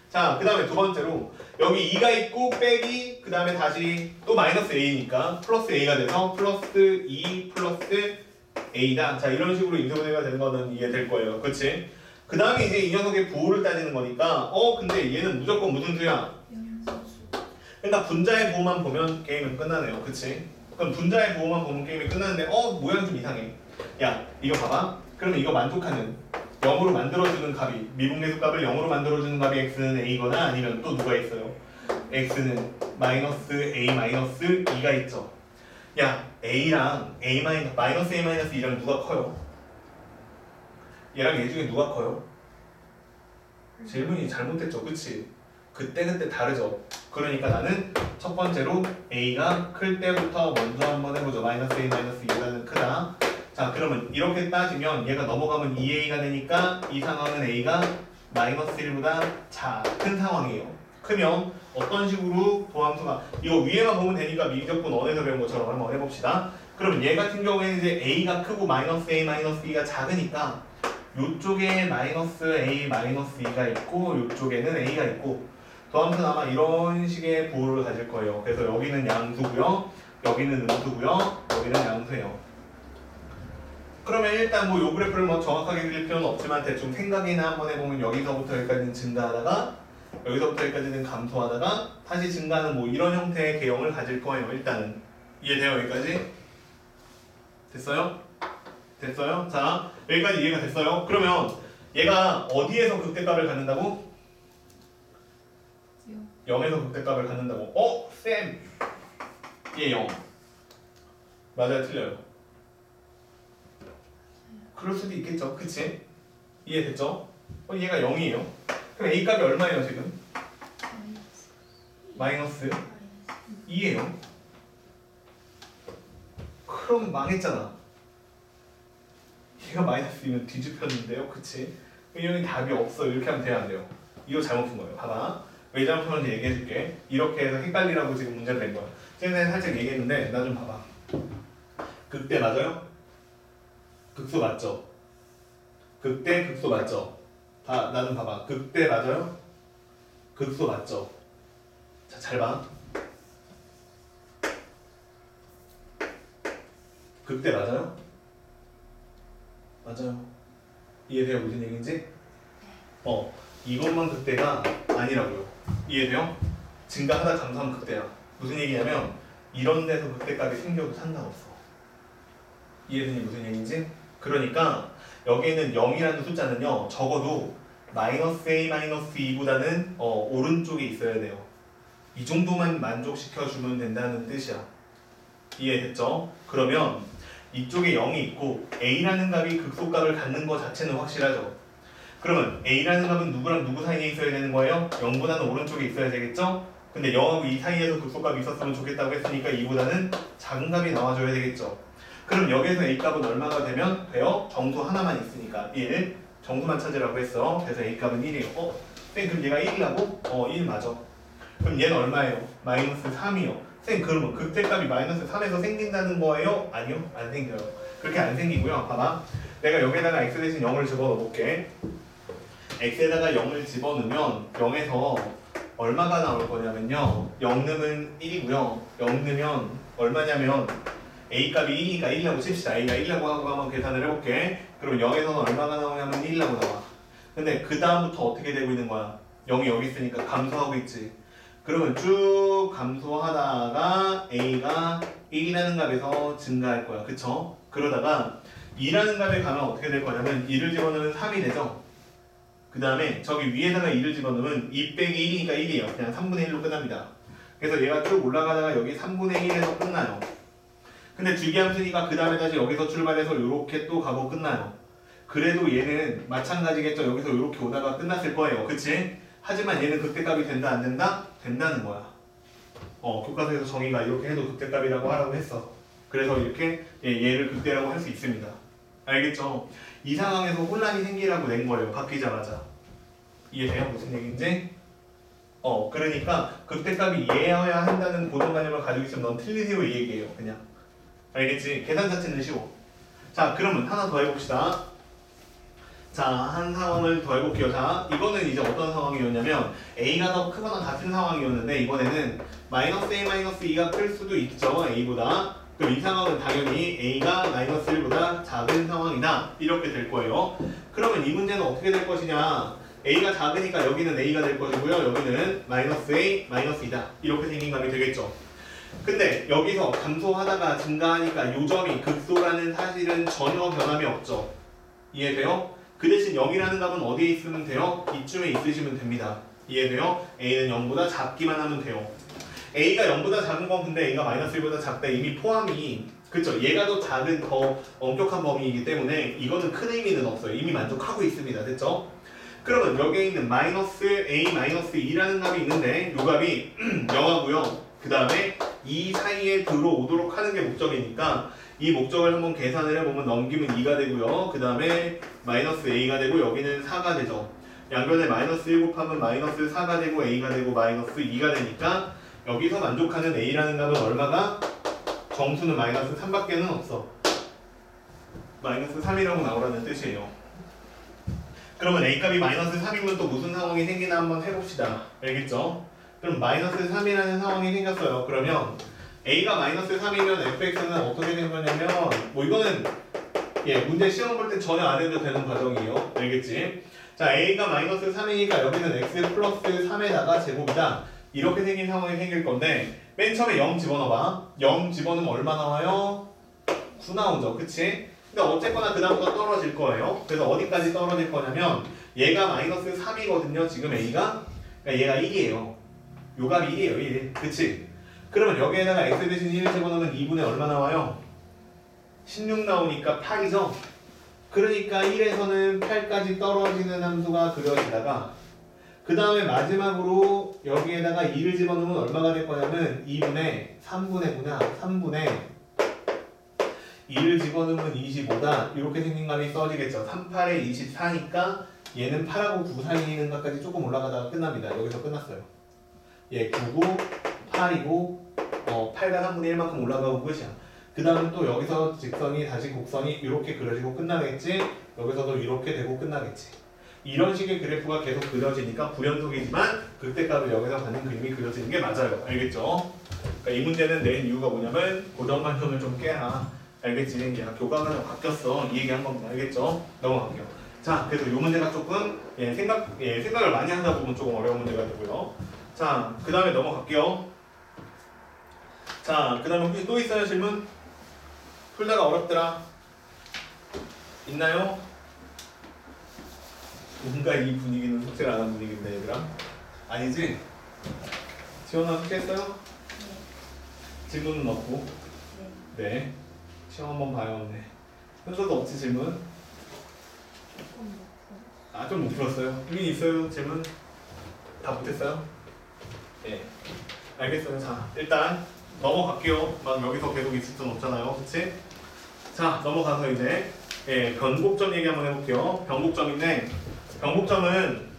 자, 그 다음에 두 번째로 여기 2가 있고 빼기 그 다음에 다시 또 마이너스 a니까 플러스 a가 돼서 플러스 2 플러스 a다. 자, 이런 식으로 인수분해가 되는 거는 이해될 거예요. 그치? 그 다음에 이제 이 녀석의 부호를 따지는 거니까 근데 얘는 무조건 무슨 수야? 그러니까 분자의 부호만 보면 게임은 끝나네요. 그치? 그럼 분자의 부호만 보면 게임이 끝나는데 모양 좀 이상해. 야, 이거 봐봐. 그러면 이거 만족하는 0으로 만들어주는 값이 미분계수 값을 0으로 만들어주는 값이 x는 a거나 아니면 또 누가 있어요? x는 마이너스 a 마이너스 2가 있죠. 야, a랑 a 마이너스 a 마이너스 2랑 누가 커요? 얘랑 얘 중에 누가 커요? 질문이 잘못됐죠, 그치? 그때 다르죠. 그러니까 나는 첫 번째로 A가 클 때부터 먼저 한번 해보죠. 마이너스 A 마이너스 2보다는 크다. 자, 그러면 이렇게 따지면 얘가 넘어가면 2A가 되니까 이 상황은 A가 마이너스 1보다 큰 상황이에요. 크면 어떤 식으로 도함수가 이거 위에만 보면 되니까 미적분 원에서 배운 것처럼 한번 해봅시다. 그럼 얘 같은 경우에는 이제 A가 크고 마이너스 A 마이너스 B가 작으니까 요쪽에 마이너스 A 마이너스 2가 있고 요쪽에는 A가 있고 도함수는 아마 이런 식의 부호를 가질 거예요. 그래서 여기는 양수고요, 여기는 음수고요, 여기는 양수예요. 그러면 일단 뭐 요 그래프를 뭐 정확하게 그릴 필요는 없지만 대충 생각이나 한번 해보면 여기서부터 여기까지는 증가하다가 여기서부터 여기까지는 감소하다가 다시 증가하는 뭐 이런 형태의 개형을 가질 거예요. 일단은 이해돼요? 여기까지? 됐어요? 됐어요? 자, 여기까지 이해가 됐어요? 그러면 얘가 어디에서 극대값을 갖는다고? 0에서 극대값을 갖는다고. 쌤! 얘 0. 맞아요? 틀려요? 그럴 수도 있겠죠. 그치? 이해됐죠? 얘가 0이에요. 그럼 A 값이 얼마예요 지금? 마이너스 2예요. 그럼 망했잖아. 얘가 마이너스 2면 뒤집혔는데요. 그치? 여기 답이 없어. 이렇게 하면 돼야 안 돼요. 이거 잘못 푼 거예요. 봐봐. 왜 잘못 푼는지 얘기해줄게. 이렇게 해서 헷갈리라고 지금 문제를 낸 거야. 전에 살짝 얘기했는데 나 좀 봐봐. 극대 맞아요? 극소 맞죠? 극대 극소 맞죠? 나 좀 봐봐. 극대 맞아요? 극소 맞죠? 자, 잘 봐. 극대 맞아요? 맞아요. 이해돼요? 무슨 얘기인지? 이것만 극대가 아니라고요. 이해돼요? 증가하다 감소하면 극대야. 무슨 얘기냐면 이런 데서 극대값이 생겨도 상관없어. 이해되니 무슨 얘기인지? 그러니까 여기에는 0이라는 숫자는요 적어도 마이너스 A 마이너스 2보다는 오른쪽에 있어야 돼요. 이 정도만 만족시켜주면 된다는 뜻이야. 이해됐죠? 그러면 이쪽에 0이 있고 A라는 값이 극소값을 갖는 것 자체는 확실하죠. 그러면 A라는 값은 누구랑 누구 사이에 있어야 되는 거예요? 0보다는 오른쪽에 있어야 되겠죠? 근데 0하고 2 사이에서 극소값이 있었으면 좋겠다고 했으니까 2보다는 작은 값이 나와줘야 되겠죠. 그럼 여기에서 A값은 얼마가 되면 돼요? 정수 하나만 있으니까 1. 정수만 찾으라고 했어. 그래서 A값은 1이에요. 쌤 그럼 얘가 1이라고? 1 맞아. 그럼 얘는 얼마예요? 마이너스 3이요. 쌤 그러면 극대값이 마이너스 3에서 생긴다는 거예요? 아니요. 안 생겨요. 그렇게 안 생기고요. 봐봐. 내가 여기에다가 x 대신 0을 집어넣어 볼게. x에다가 0을 집어넣으면 0에서 얼마가 나올 거냐면요. 0 넣으면 1이고요. 0 넣으면 얼마냐면 A값이 1이니까 1이라고 칩시다. A가 1이라고 하고 한번 계산을 해볼게. 그럼 0에서는 얼마가 나오냐면 1이라고 나와. 근데 그 다음부터 어떻게 되고 있는 거야? 0이 여기 있으니까 감소하고 있지. 그러면 쭉 감소하다가 A가 1이라는 값에서 증가할 거야. 그쵸? 그러다가 2라는 값에 가면 어떻게 될 거냐면 2를 집어넣으면 3이 되죠? 그 다음에 저기 위에다가 2를 집어넣으면 2 빼기 1이니까 1이에요. 그냥 3분의 1로 끝납니다. 그래서 얘가 쭉 올라가다가 여기 3분의 1에서 끝나요. 근데 주기함수니까 그 다음에 다시 여기서 출발해서 이렇게 또 가고 끝나요. 그래도 얘는 마찬가지겠죠. 여기서 이렇게 오다가 끝났을 거예요. 그치? 하지만 얘는 극대값이 된다 안 된다? 된다는 거야. 교과서에서 정의가 이렇게 해도 극대값이라고 하라고 했어. 그래서 이렇게 얘를 극대라고 할 수 있습니다. 알겠죠? 이 상황에서 혼란이 생기라고 낸 거예요. 바뀌자마자. 이해돼요? 무슨 얘기인지? 그러니까 극대값이 얘여야 한다는 고정관념을 가지고 있으면 넌 틀리세요 이 얘기예요. 그냥. 알겠지? 계산 자체는 쉬워. 자, 그러면 하나 더 해봅시다. 자, 한 상황을 더 해볼게요. 자, 이거는 이제 어떤 상황이었냐면 A가 더 크거나 같은 상황이었는데 이번에는 마이너스 A 마이너스 2가 클 수도 있죠. A보다. 그럼 이 상황은 당연히 A가 마이너스 1보다 작은 상황이다. 이렇게 될 거예요. 그러면 이 문제는 어떻게 될 것이냐. A가 작으니까 여기는 A가 될 것이고요. 여기는 마이너스 A 마이너스 2다. 이렇게 생긴 값이 되겠죠. 근데 여기서 감소하다가 증가하니까 요점이 극소라는 사실은 전혀 변함이 없죠. 이해돼요? 그 대신 0이라는 값은 어디에 있으면 돼요? 이쯤에 있으시면 됩니다. 이해돼요? A는 0보다 작기만 하면 돼요. A가 0보다 작은 건 근데 A가 마이너스 1보다 작다 이미 포함이 그쵸? 얘가 더 작은 더 엄격한 범위이기 때문에 이거는 큰 의미는 없어요. 이미 만족하고 있습니다. 됐죠? 그러면 여기에 있는 마이너스 a 마이너스 2라는 값이 있는데 이 값이 0하고요. 그 다음에 이 사이에 들어오도록 하는 게 목적이니까 이 목적을 한번 계산을 해보면 넘기면 2가 되고요. 그 다음에 마이너스 a가 되고 여기는 4가 되죠. 양변에 마이너스 1 곱하면 마이너스 4가 되고 a가 되고 마이너스 2가 되니까 여기서 만족하는 a라는 값은 얼마가? 정수는 마이너스 3밖에는 없어. 마이너스 3이라고 나오라는 뜻이에요. 그러면 a값이 마이너스 3이면 또 무슨 상황이 생기나 한번 해봅시다. 알겠죠? 그럼 마이너스 3이라는 상황이 생겼어요. 그러면 a가 마이너스 3이면 fx는 어떻게 된 거냐면 뭐 이거는 문제 시험 볼 때 전혀 안 해도 되는 과정이에요. 알겠지? 자, a가 마이너스 3이니까 여기는 x 플러스 3에다가 제곱이다. 이렇게 생긴 상황이 생길 건데 맨 처음에 0 집어넣어봐. 0 집어넣으면 얼마 나와요? 9 나오죠. 그치? 근데 어쨌거나 그 다음부터 떨어질 거예요. 그래서 어디까지 떨어질 거냐면 얘가 마이너스 3이거든요. 지금 a가. 그러니까 얘가 1이에요. 요 값이 1이에요. 1. 그치? 그러면 여기에다가 x 대신 1 집어넣으면 2분의 얼마 나와요? 16 나오니까 8이죠? 그러니까 1에서는 8까지 떨어지는 함수가 그려지다가 그 다음에 마지막으로 여기에다가 2를 집어넣으면 얼마가 될 거냐면 2분의 3분의 9냐 3분의 2를 집어넣으면 25다 이렇게 생긴 값이 써지겠죠. 38에 24니까 얘는 8하고 9 사이에 있는 것까지 조금 올라가다가 끝납니다. 여기서 끝났어요. 9고 8이고 8과 3분의 1만큼 올라가고 끝이야. 그 다음에 또 여기서 직선이 다시 곡선이 이렇게 그려지고 끝나겠지. 여기서도 이렇게 되고 끝나겠지. 이런 식의 그래프가 계속 그려지니까 불연속이지만 극대값을 여기서 받는 그림이 그려지는 게 맞아요. 알겠죠? 그러니까 이 문제는 낸 이유가 뭐냐면 고정관념을 좀 깨라. 알겠지? 야, 교과가 바뀌었어. 이 얘기 한 겁니다. 알겠죠? 넘어갈게요. 자, 그래서 이 문제가 조금 생각을 많이 하다 보면 조금 어려운 문제가 되고요. 자, 그 다음에 넘어갈게요. 자, 그 다음에 혹시 또 있어요? 질문? 풀다가 어렵더라. 있나요? 뭔가 이 분위기는 숙제를 안 한 분위기인데 얘들아? 아니지? 지원아 숙제했어요? 네. 질문은 없고? 네. 네. 시험 한번 봐요. 네. 현서도 없지 질문? 조금 먹고. 좀 못 풀었어요. 이미 있어요 질문? 다 못했어요? 네. 알겠어요. 자, 일단 넘어갈게요. 막 여기서 계속 있을 순 없잖아요. 그치? 자, 넘어가서 이제 변곡점 얘기 한번 해볼게요. 변곡점인데 변곡점은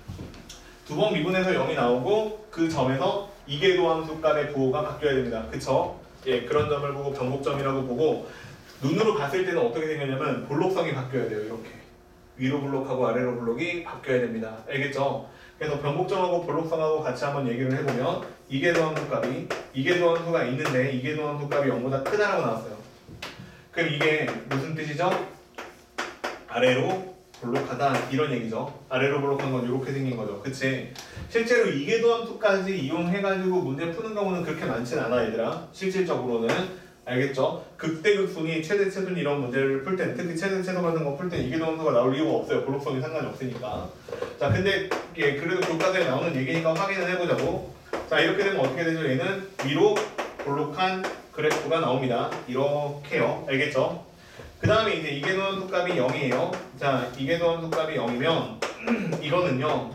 두 번 미분해서 0이 나오고 그 점에서 이계도함수 값의 부호가 바뀌어야 됩니다. 그쵸? 그런 점을 보고 변곡점이라고 보고 눈으로 봤을 때는 어떻게 생겼냐면 볼록성이 바뀌어야 돼요. 이렇게 위로 볼록하고 아래로 볼록이 바뀌어야 됩니다. 알겠죠? 그래서 변곡점하고 볼록성하고 같이 한번 얘기를 해보면 이계도함수 값이 이계도함수가 있는데 이계도함수 값이 0보다 크다라고 나왔어요. 그럼 이게 무슨 뜻이죠? 아래로 볼록하다 이런 얘기죠. 아래로 볼록한 건 이렇게 생긴 거죠. 그치? 실제로 이계도함수까지 이용해가지고 문제 푸는 경우는 그렇게 많진 않아 얘들아. 실질적으로는. 알겠죠? 극대극순위, 최대최순위 이런 문제를 풀 때는 특히 최대최소 같은 거 풀 때는 이계도함수가 나올 이유가 없어요. 볼록성이 상관이 없으니까. 자, 근데 그래도 교과서에 나오는 얘기니까 확인을 해보자고. 자, 이렇게 되면 어떻게 되죠? 얘는 위로 볼록한 그래프가 나옵니다. 이렇게요. 알겠죠? 그 다음에 이제 이계도함수 값이 0이에요. 자, 이계도함수 값이 0이면 이거는요.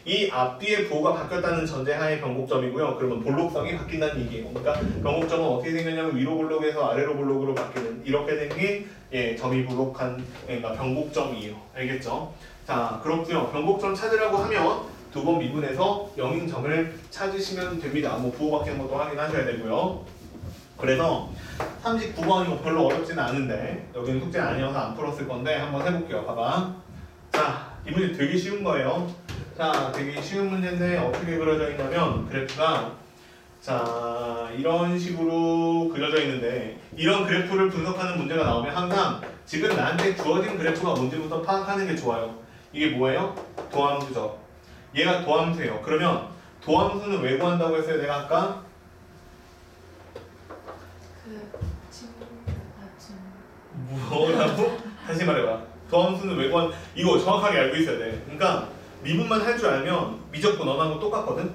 이 앞뒤의 부호가 바뀌었다는 전제하에 변곡점이고요. 그러면 볼록성이 바뀐다는 얘기예요. 그러니까 변곡점은 어떻게 생겼냐면 위로 볼록에서 아래로 볼록으로 바뀌는 이렇게 된 게 점이 볼록한 그러니까 변곡점이에요. 알겠죠? 자, 그렇고요. 변곡점 찾으라고 하면 두 번 미분해서 0인 점을 찾으시면 됩니다. 뭐 부호 바뀌는 것도 확인하셔야 되고요. 그래서 39번 이거 별로 어렵지는 않은데 여기는 숙제 아니어서 안 풀었을 건데 한번 해볼게요. 봐봐. 자, 이 문제 되게 쉬운 거예요. 자, 되게 쉬운 문제인데 어떻게 그려져 있냐면 그래프가 자 이런 식으로 그려져 있는데 이런 그래프를 분석하는 문제가 나오면 항상 지금 나한테 주어진 그래프가 뭔지부터 파악하는 게 좋아요. 이게 뭐예요? 도함수죠. 얘가 도함수예요. 그러면 도함수는 왜 구한다고 했어요? 내가 아까? 뭐라고? 다시 말해봐. 도함수는 왜 구한? 이거 정확하게 알고 있어야 돼. 그러니까 미분만 할 줄 알면 미적분 언하고 똑같거든?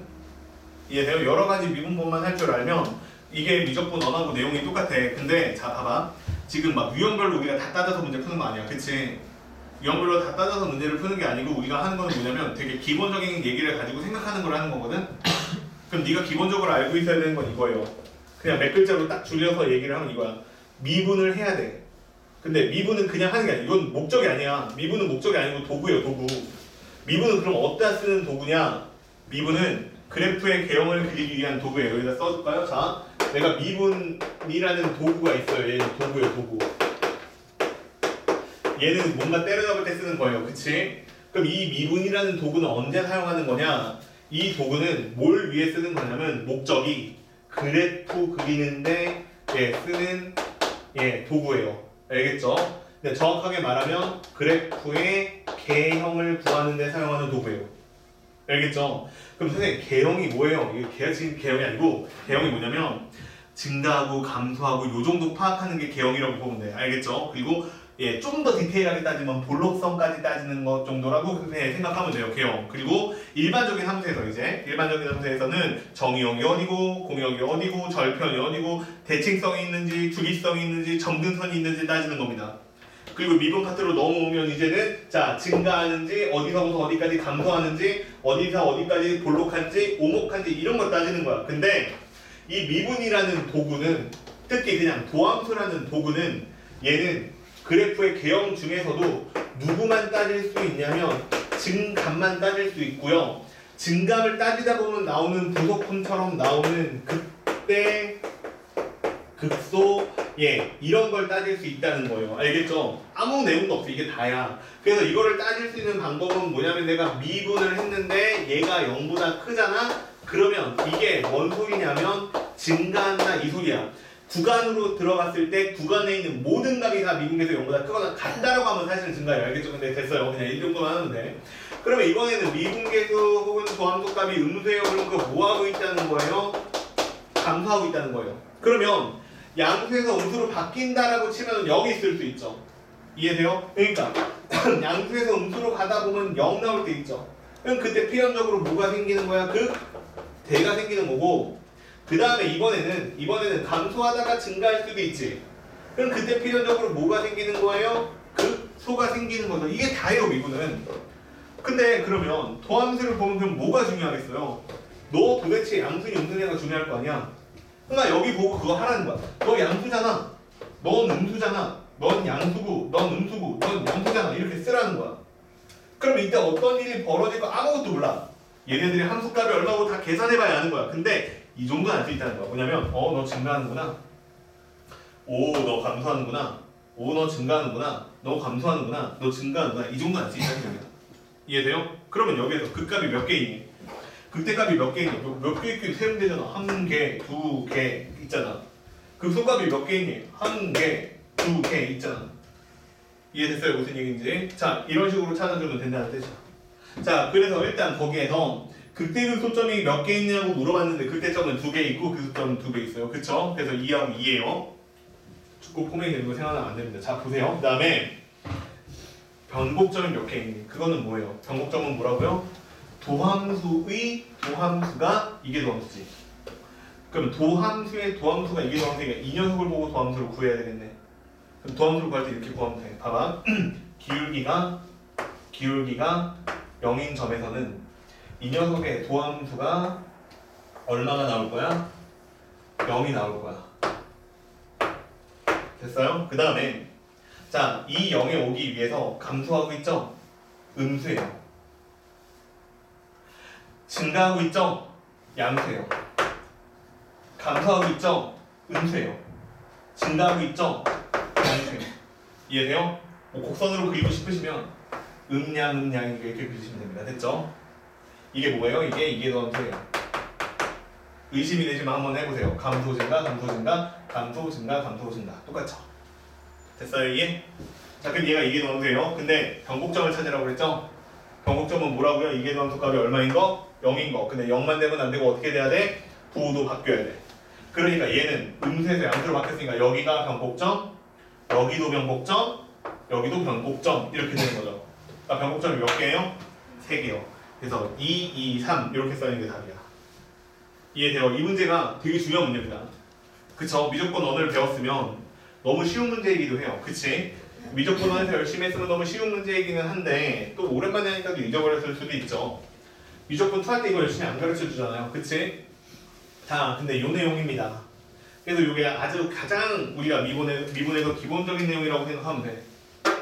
이해돼요? 여러 가지 미분법만 할 줄 알면 이게 미적분 언하고 내용이 똑같아. 근데 자 봐봐. 지금 막 유형별로 우리가 다 따져서 문제 푸는 거 아니야. 그치? 유형별로 다 따져서 문제를 푸는 게 아니고 우리가 하는 거는 뭐냐면 되게 기본적인 얘기를 가지고 생각하는 걸 하는 거거든. 그럼 네가 기본적으로 알고 있어야 되는 건 이거예요. 그냥 몇 글자로 딱 줄여서 얘기를 하면 이거야. 미분을 해야 돼. 근데 미분은 그냥 하는 게 아니야. 이건 목적이 아니야. 미분은 목적이 아니고 도구예요, 도구. 미분은 그럼 어디다 쓰는 도구냐? 미분은 그래프의 개형을 그리기 위한 도구예요. 여기다 써줄까요? 자, 내가 미분이라는 도구가 있어요. 얘는 도구예요, 도구. 얘는 뭔가 때려잡을 때 쓰는 거예요. 그치? 그럼 이 미분이라는 도구는 언제 사용하는 거냐? 이 도구는 뭘 위해 쓰는 거냐면 목적이 그래프 그리는데 쓰는 도구예요. 알겠죠? 근데 정확하게 말하면 그래프의 개형을 구하는 데 사용하는 도구예요. 알겠죠? 그럼 선생님 개형이 뭐예요? 이게 지금 개형이 아니고 개형이 뭐냐면 증가하고 감소하고 요 정도 파악하는 게 개형이라고 보면 돼요. 알겠죠? 그리고 좀 더 디테일하게 따지면 볼록성까지 따지는 것 정도라고 생각하면 돼요. 개형. 그리고 일반적인 함수에서 일반적인 함수에서는 정의역이 어디고 공역이 어디고 절편이 어디고 대칭성이 있는지 주기성이 있는지 점근선이 있는지 따지는 겁니다. 그리고 미분 파트로 넘어오면 이제는 자 증가하는지 어디서부터 어디까지 감소하는지 어디서 어디까지 볼록한지 오목한지 이런 거 따지는 거야. 근데 이 미분이라는 도구는 특히 그냥 도함수라는 도구는 얘는 그래프의 개형 중에서도 누구만 따질 수 있냐면 증감만 따질 수 있고요. 증감을 따지다 보면 나오는 부속품처럼 나오는 극대, 극소, 이런 걸 따질 수 있다는 거예요. 알겠죠? 아무 내용도 없어. 이게 다야. 그래서 이거를 따질 수 있는 방법은 뭐냐면 내가 미분을 했는데 얘가 0보다 크잖아? 그러면 이게 뭔 소리냐면 증가한다 이 소리야. 구간으로 들어갔을 때 구간에 있는 모든 값이 다 미분계수 0보다 크거나 같다라고 하면 사실은 증가해요. 알겠죠? 근데 됐어요. 그냥 이 정도만 하는데. 그러면 이번에는 미분계수 혹은 도함수 값이 음수예요. 그럼 그거 뭐 하고 있다는 거예요? 감소하고 있다는 거예요. 그러면 양수에서 음수로 바뀐다라고 치면 여기 있을 수 있죠. 이해돼요? 그러니까 양수에서 음수로 가다 보면 0 나올 때 있죠. 그럼 그때 필연적으로 뭐가 생기는 거야? 대가 생기는 거고 그 다음에 이번에는 감소하다가 증가할 수도 있지. 그럼 그때 필연적으로 뭐가 생기는 거예요? 소가 생기는 거죠. 이게 다예요, 미분은. 근데 그러면 도함수를 보면 그럼 뭐가 중요하겠어요? 너 도대체 양수니 음수냐가 중요할 거 아니야? 그러니까 여기 보고 그거 하라는 거야. 너 양수잖아. 넌 음수잖아. 넌 양수고, 넌 음수고, 넌 양수잖아. 이렇게 쓰라는 거야. 그럼 이때 어떤 일이 벌어질 거 아무것도 몰라. 얘네들이 함수값이 얼마고 다 계산해봐야 하는 거야. 근데 이 정도는 알 수 있다는 거야. 뭐냐면 너 증가하는구나. 너 감소하는구나. 너 증가하는구나. 너 감소하는구나. 너 증가하는구나. 이 정도는 알 수 있다는 거야. 이해돼요? 그러면 여기에서 극값이 몇 개 있니? 극대값이 몇 개 있니? 몇 개 있긴 세면 되잖아. 1개, 2개 있잖아. 극소값이 몇 개 있니? 1개, 2개 있잖아. 이해됐어요? 무슨 얘기인지? 자, 이런 식으로 찾아주면 된다는 뜻이야. 자, 그래서 일단 거기에서 극대극소점이 몇 개 있냐고 물어봤는데 극대점은 2개 있고 극소점은 2개 있어요. 그쵸? 그래서 2하고 2예요. 꼭 포맷이 되는 거 생각하면 안 됩니다. 자, 보세요. 그 다음에 변곡점이 몇 개 있니? 그거는 뭐예요? 변곡점은 뭐라고요? 도함수의 도함수가 이게 도함수지. 그럼 도함수의 도함수가 이게 도함수니까 이 녀석을 보고 도함수를 구해야 되겠네. 그럼 도함수를 구할 때 이렇게 구하면 돼. 봐봐. 기울기가 0인 점에서는 이 녀석의 도함수가 얼마가 나올 거야? 0이 나올 거야. 됐어요? 그 다음에 자, 이 0에 오기 위해서 감소하고 있죠? 음수예요. 증가하고 있죠? 양수예요. 감소하고 있죠? 음수예요. 증가하고 있죠? 양수예요. 이해돼요? 곡선으로 그리고 싶으시면 음양 이렇게 그리시면 됩니다. 됐죠? 이게 뭐예요? 이게 도함수예요. 의심이 되시면 한번 해보세요. 감소 증가, 감소 증가. 똑같죠? 됐어요, 이게? 자, 그럼 얘가 이게 도함수예요. 근데 변곡점을 찾으라고 그랬죠? 변곡점은 뭐라고요? 이게 도함수 값이 얼마인 거? 0인 거. 근데 0만 되면 안 되고 어떻게 돼야 돼? 부호도 바뀌어야 돼. 그러니까 얘는 음수에서 양수로 바뀌었으니까 여기가 변곡점, 여기도 변곡점, 여기도 변곡점 이렇게 되는 거죠. 그러니까 변곡점이 몇 개예요? 3개요. 그래서 2, 2, 3 이렇게 써있는 게 답이야. 이해돼요? 이 문제가 되게 중요한 문제입니다. 그쵸? 미적분 언어를 배웠으면 너무 쉬운 문제이기도 해요. 그치? 미적분원에서 열심히 했으면 너무 쉬운 문제이기는 한데 또 오랜만에 하니까 또 잊어버렸을 수도 있죠. 미적분 투할 때 이거 열심히 안 가르쳐 주잖아요. 그치? 자, 근데 요 내용입니다. 그래서 이게 아주 가장 우리가 미분에서 기본적인 내용이라고 생각하면 돼.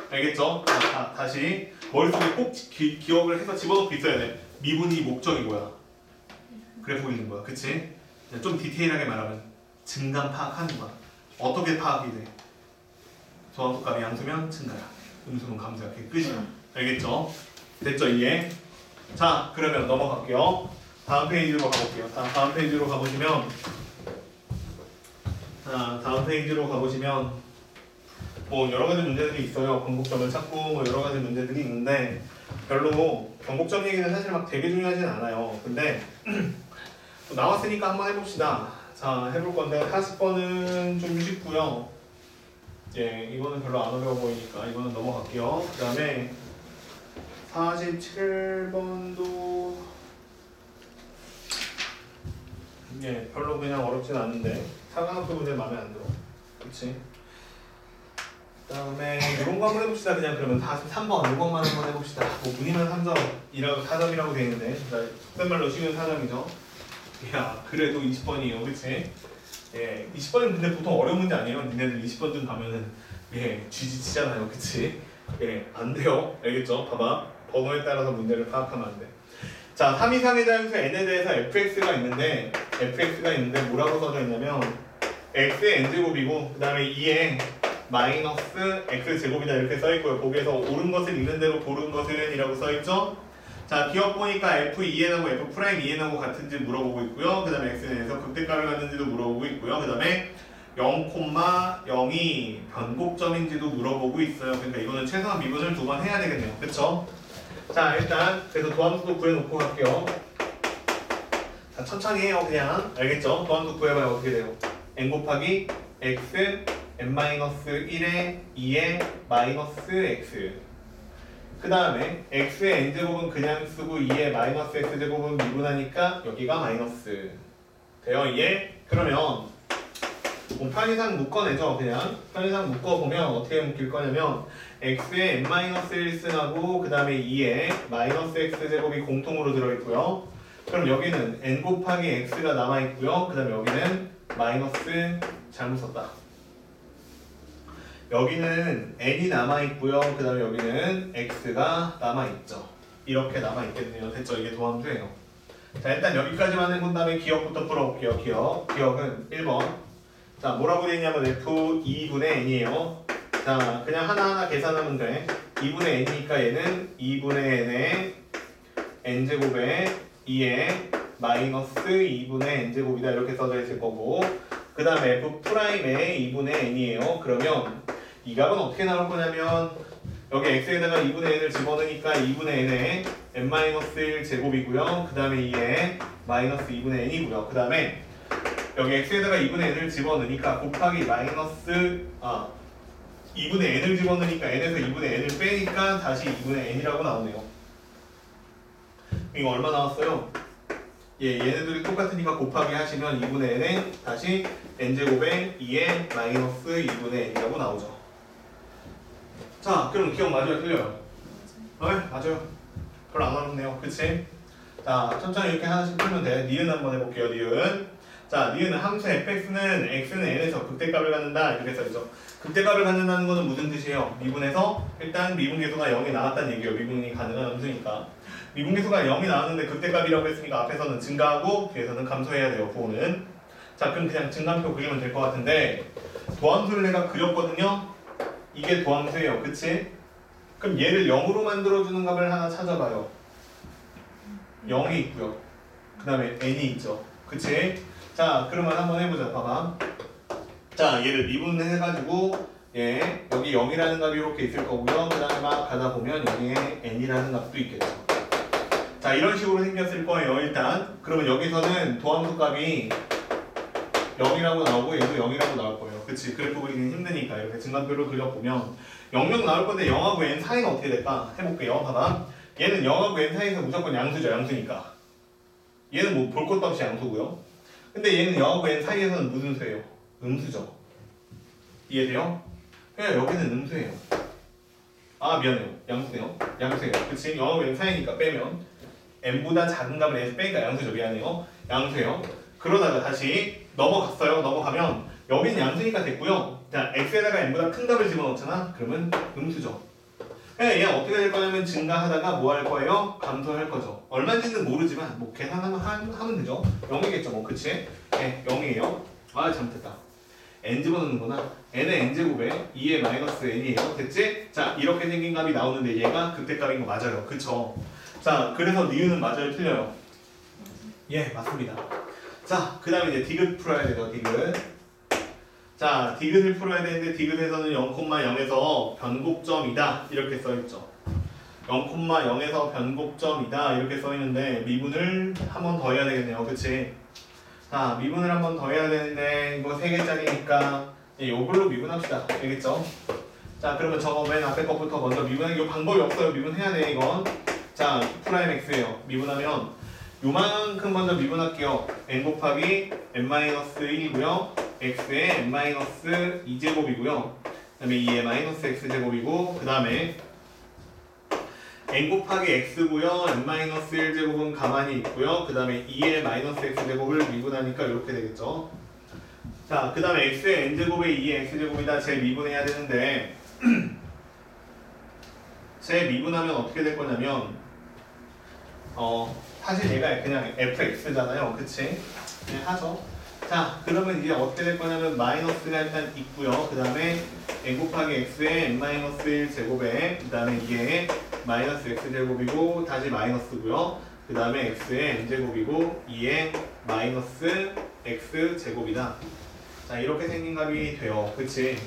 알겠죠? 자, 다시 머릿속에 꼭 기억을 해서 집어넣고 있어야 돼. 미분이 목적이 뭐야? 그래프 그리는 거야. 그치? 좀 디테일하게 말하면 증감 파악하는 거야. 어떻게 파악이 돼? 저항값이 양수면 증가야. 음수면 감소야. 그게 끝이야. 알겠죠? 됐죠? 이해? 자, 그러면 넘어갈게요. 다음 페이지로 가볼게요. 다음 페이지로 가보시면 뭐 여러 가지 문제들이 있어요. 변곡점을 찾고 뭐 여러 가지 문제들이 있는데 별로 변곡점 얘기는 사실 막 되게 중요하진 않아요. 근데 나왔으니까 한번 해봅시다. 자, 해볼 건데 40번은 좀 쉽고요. 예, 이거는 별로 안 어려워 보이니까 이거는 넘어갈게요. 그 다음에 47번도 예, 별로 그냥 어렵진 않은데 사관학교 문제 마음에 안 들어. 그치? 그 다음에 이런 거 한번 해봅시다. 그냥 그러면 43번 이것만 한번 해봅시다. 뭐 문이면 3점이라고 4점이라고 돼 있는데 속된 말로 쉬운 4점이죠. 야, 그래도 20번이에요. 그치? 예, 20번은 근데 보통 어려운 문제 아니에요. 니네들 20번쯤 가면은 예, 쥐지치잖아요. 그치? 예, 안 돼요. 알겠죠? 봐봐. 번호에 따라서 문제를 파악하면 안 돼. 자, 3 이상의 자연수 n에 대해서 fx가 있는데 뭐라고 써져 있냐면 x의 n제곱이고 그 다음에 2에 마이너스 x제곱이다 이렇게 써있고요. 거기에서 옳은 것을 있는 대로 고른 것은 이라고 써있죠. 자, 기억 보니까 f2n하고 f'2n하고 같은지 물어보고 있고요. 그 다음에 x에 대해서 극대값을 갖는지도 물어보고 있고요. 그 다음에 0,0이 변곡점인지도 물어보고 있어요. 그러니까 이거는 최소한 미분을 2번 해야 되겠네요. 그쵸? 자, 일단 그래서 도함수도 구해놓고 갈게요. 자, 천천히 해요. 그냥 알겠죠? 도함수 구해봐요. 어떻게 돼요? n 곱하기 x n-1에 2에 마이너스 x 그 다음에 x의 n제곱은 그냥 쓰고 2에 마이너스 x제곱은 미분하니까 여기가 마이너스 돼요. 이해? 그러면 편의상 묶어내죠. 그냥 편의상 묶어보면 어떻게 묶일 거냐면 x의 n-1승하고 그 다음에 2에 마이너스 x제곱이 공통으로 들어있고요. 그럼 여기는 n 곱하기 x가 남아있고요. 그 다음에 여기는 마이너스 잘못 썼다. 여기는 n이 남아있고요. 그 다음에 여기는 x가 남아있죠. 이렇게 남아있겠네요. 됐죠? 이게 도함수예요. 자, 일단 여기까지만 해본 다음에 기억부터 풀어볼게요. 기억은 1번. 자, 뭐라고 되어있냐면 f2분의 n이에요. 자, 그냥 하나하나 계산하면 돼. 2분의 n이니까 얘는 2분의 n의 n제곱에 2에 마이너스 2분의 n제곱이다 이렇게 써져 있을 거고 그 다음에 f'의 2분의 n이에요. 그러면 이 값은 어떻게 나올 거냐면 여기 x에다가 2분의 n을 집어넣으니까 2분의 n에 n-1 제곱이고요. 그 다음에 2에 마이너스 2분의 n이고요. 그 다음에 여기 x에다가 2분의 n을 집어넣으니까 곱하기 마이너스 2분의 n을 집어넣으니까 n에서 2분의 n을 빼니까 다시 2분의 n이라고 나오네요. 이거 얼마 나왔어요? 예, 얘네들이 똑같으니까 곱하기 하시면 2분의 n에 다시 n제곱에 2에 마이너스 2분의 n이라고 나오죠. 자, 그럼 기억 맞아요? 틀려요? 네, 맞아요. 별로 안 어렵네요. 그치? 자, 천천히 이렇게 하나씩 풀면 돼. 니은 한번 해볼게요. 니은. 자, 니은 함수 fx는 x는 n에서 극대값을 갖는다 이렇게 써있죠. 극대값을 갖는다는 거는 무슨 뜻이에요? 미분에서 일단 미분계수가 0이 나왔다는 얘기예요. 미분이 가능한 함수니까. 미분계수가 0이 나왔는데 극대값이라고 했으니까 앞에서는 증가하고 뒤에서는 감소해야 돼요. 부호는. 자, 그럼 그냥 증감표 그리면 될 것 같은데 도함수를 내가 그렸거든요. 이게 도함수예요. 그치? 그럼 얘를 0으로 만들어주는 값을 하나 찾아봐요. 0이 있고요. 그 다음에 n이 있죠. 그치? 자, 그러면 한번 해보자. 봐봐. 자, 얘를 미분해가지고 얘 여기 0이라는 값이 이렇게 있을 거고요. 그 다음에 막 가다 보면 여기에 n이라는 값도 있겠죠. 자, 이런 식으로 생겼을 거예요. 일단 그러면 여기서는 도함수 값이 0이라고 나오고 얘도 0이라고 나올 거예요. 그치? 그래프 그리기는 힘드니까 이렇게 증감표를 그려보면 0 나올 건데 0하고 n 사이는 어떻게 될까? 해볼게요. 봐봐. 얘는 0하고 n 사이에서 무조건 양수죠. 양수니까. 얘는 뭐 볼 것도 없이 양수고요. 근데 얘는 0하고 n 사이에서는 무슨 수예요? 음수죠. 이해돼요? 그냥 여기는 음수예요. 아 미안해요. 양수네요. 양수예요. 그치? 영하고 영 사이니까 빼면 n보다 작은 값을 n에서 빼니까 양수죠. 미안해요. 양수예요. 그러다가 다시 넘어갔어요. 넘어가면 여기는 양수니까 됐고요. 자 x에다가 n보다 큰 값을 집어넣잖아. 그러면 음수죠. 얘 어떻게 될 거냐면 증가하다가 뭐 할 거예요? 감소할 거죠. 얼마인지는 모르지만 뭐 계산하면 하면 되죠. 0이겠죠 뭐 그치? 네 0이에요. 아 잘못했다. n 집어넣는구나. n은 n제곱에 2의 마이너스 n이에요. 됐지? 자 이렇게 생긴 값이 나오는데 얘가 극대값인 거 맞아요. 그쵸? 자 그래서 니은은 맞아요 틀려요? 예 맞습니다. 자 그 다음에 이제 디귿 풀어야 되죠. 디귿. 자 디귿을 풀어야 되는데 디귿에서는 0,0에서 변곡점이다 이렇게 써있죠. 0,0에서 변곡점이다 이렇게 써있는데 미분을 한 번 더 해야 되겠네요. 그치? 자 미분을 한 번 더 해야 되는데 이거 3개짜리니까 이걸로 미분합시다. 알겠죠? 자 그러면 저거 맨 앞에 것부터 먼저 미분하는 게 방법이 없어요. 미분해야 돼 이건. 자 프라임 x예요. 미분하면 요만큼 먼저 미분할게요. n 곱하기 n-1이고요. x의 n-2제곱이고요. 그 다음에 2의 마이너스 x제곱이고 그 다음에 n 곱하기 x고요. n-1제곱은 가만히 있고요. 그 다음에 2의 마이너스 x제곱을 미분하니까 이렇게 되겠죠. 자, 그 다음에 x의 n제곱에 2의 x제곱이다. 제 미분해야 되는데 제 미분하면 어떻게 될 거냐면 사실 얘가 그냥 fx잖아요. 그치? 그냥 하죠. 자, 그러면 이제 어떻게 될 거냐면 마이너스가 일단 있고요. 그 다음에 n 곱하기 x의 n-1 제곱에 그 다음에 2의 마이너스 x제곱이고 다시 마이너스고요. 그 다음에 x의 n제곱이고 2의 마이너스 x제곱이다. 자, 이렇게 생긴 값이 돼요. 그치?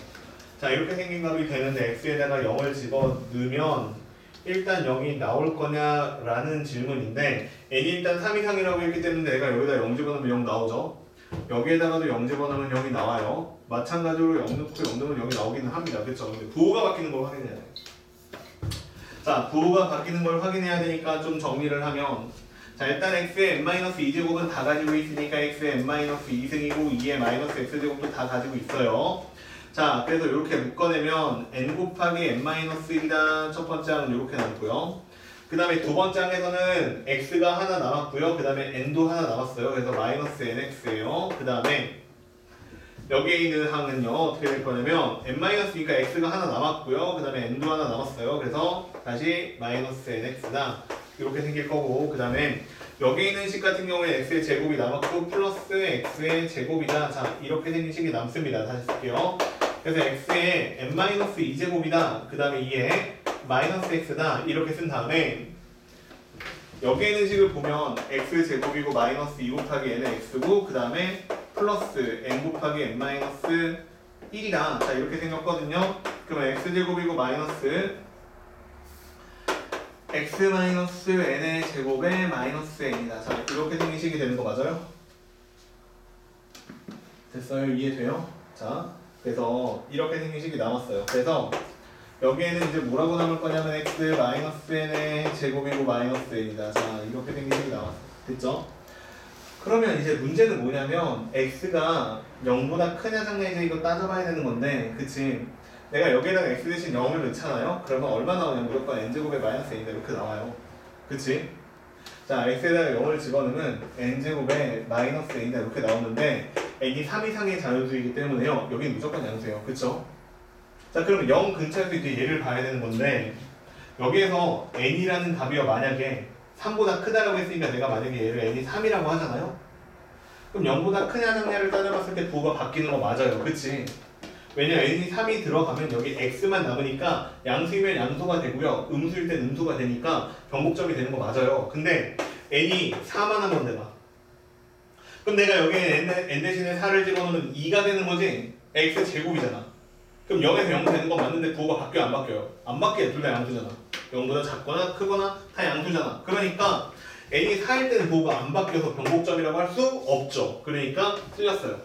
자, 이렇게 생긴 값이 되는데 x에다가 0을 집어넣으면 일단 0이 나올 거냐라는 질문인데 n이 일단 3 이상이라고 했기 때문에 내가 여기다 0 집어넣으면 0 나오죠. 여기에다가도 0 집어넣으면 0이 나와요. 마찬가지로 0 넣고 0 넣으면 0이 나오기는 합니다. 그쵸? 근데 부호가 바뀌는 걸 확인해야 돼. 자, 부호가 바뀌는 걸 확인해야 되니까 좀 정리를 하면 자, 일단 x의 n-2제곱은 다 가지고 있으니까 x의 n-2승이고 2의 마이너스 x제곱도 다 가지고 있어요. 자, 그래서 이렇게 묶어내면 n 곱하기 n-1이다. 첫 번째 항은 이렇게 남고요. 그 다음에 두 번째 항에서는 x가 하나 남았고요. 그 다음에 n도 하나 남았어요. 그래서 마이너스 nx예요. 그 다음에 여기에 있는 항은요. 어떻게 될 거냐면 n-니까 x가 하나 남았고요. 그 다음에 n도 하나 남았어요. 그래서 다시 마이너스 nx다. 이렇게 생길 거고 그 다음에 여기 있는 식 같은 경우에 x의 제곱이 남았고 플러스 x의 제곱이다. 자 이렇게 생긴 식이 남습니다. 다시 쓸게요. 그래서 x의 n-2제곱이다. 그 다음에 2의 마이너스 x다. 이렇게 쓴 다음에 여기 있는 식을 보면 x제곱이고 마이너스 2 곱하기 n은 x고 그 다음에 플러스 n 곱하기 n-1이다. 자 이렇게 생겼거든요. 그러면 x제곱이고 마이너스 x-n의 제곱에 마이너스 n이다. 자 이렇게 생긴 식이 되는 거 맞아요? 됐어요? 이해돼요? 자 그래서 이렇게 생긴 식이 남았어요. 그래서 여기에는 이제 뭐라고 남을 거냐면 x-n의 제곱이고 마이너스 n이다. 자 이렇게 생긴 식이 나왔어. 됐죠? 그러면 이제 문제는 뭐냐면 x가 0보다 크냐 작냐 이제 이거 따져봐야 되는 건데 그치? 내가 여기에다가 x 대신 0을 넣잖아요? 그러면 얼마 나오냐면 무조건 n제곱에 마이너스 n이다 이렇게 나와요. 그치? 자 x에다가 0을 집어넣으면 n제곱에 마이너스 n이다 이렇게 나오는데 n이 3 이상의 자연수이기 때문에요. 여기는 무조건 양수예요. 그쵸? 자 그러면 0 근처에서 이제 얘를 봐야 되는 건데 여기에서 n이라는 값이요 만약에 3보다 크다라고 했으니까 내가 만약에 얘를 n이 3이라고 하잖아요? 그럼 0보다 크냐 작냐를 따져봤을 때 부호가 바뀌는 거 맞아요. 그치? 왜냐면 n이 3이 들어가면 여기 x만 남으니까 양수이면 양수가 되고요. 음수일 땐 음수가 되니까 변곡점이 되는 거 맞아요. 근데 n이 4만 한번 내봐. 그럼 내가 여기에 n 대신에 4를 집어넣으면 2가 되는 거지? x 제곱이잖아. 그럼 0에서 0 되는 건 맞는데 부호가 바뀌어요? 안 바뀌어요? 안 바뀌어요. 둘 다 양수잖아. 0보다 작거나 크거나 다 양수잖아. 그러니까 n이 4일 때는 부호가 안 바뀌어서 변곡점이라고 할 수 없죠. 그러니까 틀렸어요.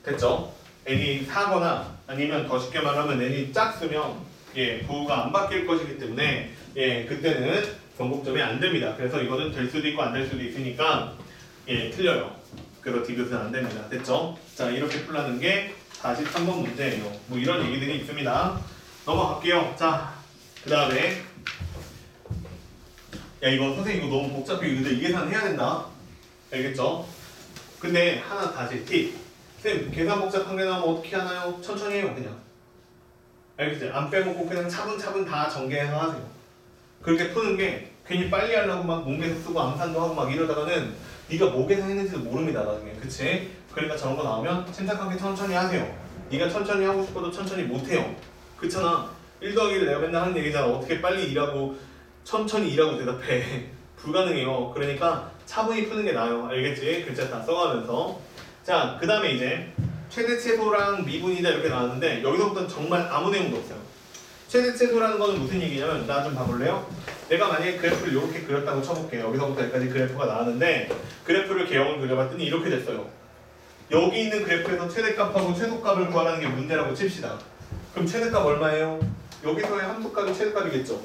됐죠? n이 4거나 아니면 더 쉽게 말하면 n이 작으면 부호가 안 바뀔 것이기 때문에 그때는 변곡점이 안 됩니다. 그래서 이거는 될 수도 있고 안 될 수도 있으니까 틀려요. 그래서 디귿은 안 됩니다. 됐죠? 자 이렇게 풀라는 게 43번 문제예요. 뭐 이런 얘기들이 있습니다. 넘어갈게요. 자, 그 다음에 야 이거 선생님 이거 너무 복잡해. 이거 이 계산 해야 된다. 알겠죠? 근데 하나 다시 팁. 쌤 계산 복잡한 게 나오면 어떻게 하나요? 천천히 해요 그냥. 알겠죠? 안 빼먹고 그냥 차분차분 다 전개해서 하세요. 그렇게 푸는 게 괜히 빨리 하려고 막 문계서 쓰고 암산도 하고 막 이러다가는 네가 뭐 계산했는지도 모릅니다 나중에. 그치? 그러니까 저런 거 나오면 침착하게 천천히 하세요. 네가 천천히 하고 싶어도 천천히 못해요. 그렇잖아. 1 더하기를 내가 맨날 하는 얘기잖아. 어떻게 빨리 일하고 천천히 일하고 대답해. 불가능해요. 그러니까 차분히 푸는 게 나아요. 알겠지? 글자 다 써가면서. 자, 그 다음에 이제 최대 최소랑 미분이다 이렇게 나왔는데 여기서부터는 정말 아무 내용도 없어요. 최대 최소라는 거는 무슨 얘기냐면 나 좀 봐볼래요? 내가 만약에 그래프를 이렇게 그렸다고 쳐볼게요. 여기서부터 여기까지 그래프가 나왔는데 그래프를 개형을 그려봤더니 이렇게 됐어요. 여기 있는 그래프에서 최대값하고 최소값을 구하라는 게 문제라고 칩시다. 그럼 최대값 얼마예요? 여기서의 함수값이 최소값이겠죠.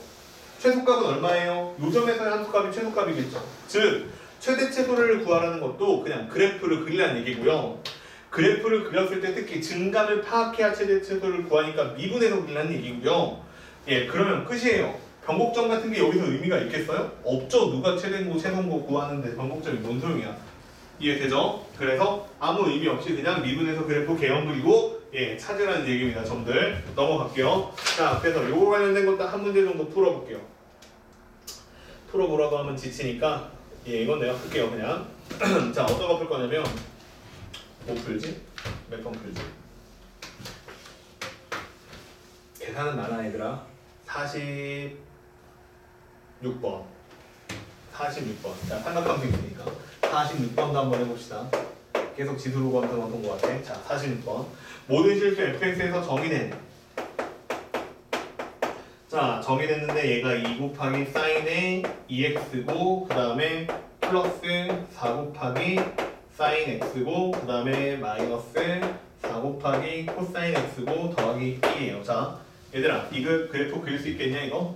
최소값은 얼마예요? 요 점에서의 함수값이 최소값이겠죠. 즉 최대 최소를 구하라는 것도 그냥 그래프를 그리라는 얘기고요. 그래프를 그렸을 때 특히 증감을 파악해야 최대 최소를 구하니까 미분해서 그리라는 얘기고요. 예, 그러면 끝이에요. 변곡점 같은 게 여기서 의미가 있겠어요? 없죠. 누가 최대고 최소고 구하는데 변곡점이 뭔 소용이야. 이해되죠? 그래서 아무 의미 없이 그냥 미분해서 그래프 개형 그리고 예, 찾으라는 얘기입니다. 점들 넘어갈게요. 자, 그래서 요거 관련된 것도 한 문제 정도 풀어볼게요. 풀어보라고 하면 지치니까 예, 이건 내가 풀게요 그냥. 자, 어떤 거 풀 거냐면 뭐 풀지? 몇 번 풀지? 계산은 많아 얘들아. 46번 46번. 자, 삼각함수이니까 46번도 한번 해봅시다. 계속 지수로 검토해본 것 같아. 자, 46번. 모든 실수 fx에서 정의된. 자, 정의됐는데 얘가 2 곱하기 사인의 2x고 그 다음에 플러스 4 곱하기 사인 x고 그 다음에 마이너스 4 곱하기 코사인 x고 더하기 1이에요. 자, 얘들아 이거 그래프 그릴 수 있겠냐 이거?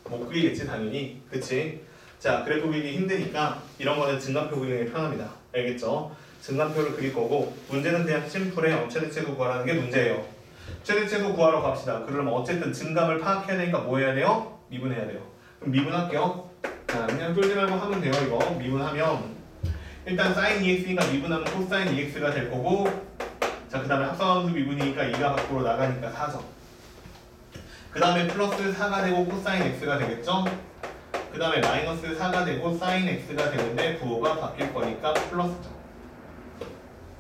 못 그리겠지 당연히. 그치? 자, 그래프 그리기 힘드니까 이런 거는 증감표 그리는 게 편합니다. 알겠죠? 증감표를 그릴 거고 문제는 그냥 심플해요. 최대 최소 구하라는 게 문제예요. 최대 최소 구하러 갑시다. 그러면 어쨌든 증감을 파악해야 되니까 뭐 해야 돼요? 미분해야 돼요. 그럼 미분할게요. 자, 그냥 쫄지 말고 하면 돼요. 이거 미분하면 일단 sin 2x니까 미분하면 코사인 2x가 될 거고 자, 그 다음에 합성함수 미분이니까 2가 밖으로 나가니까 4죠. 그 다음에 플러스 4가 되고 코사인 x가 되겠죠? 그 다음에 마이너스 4가 되고 사인 x가 되는데 부호가 바뀔 거니까 플러스죠.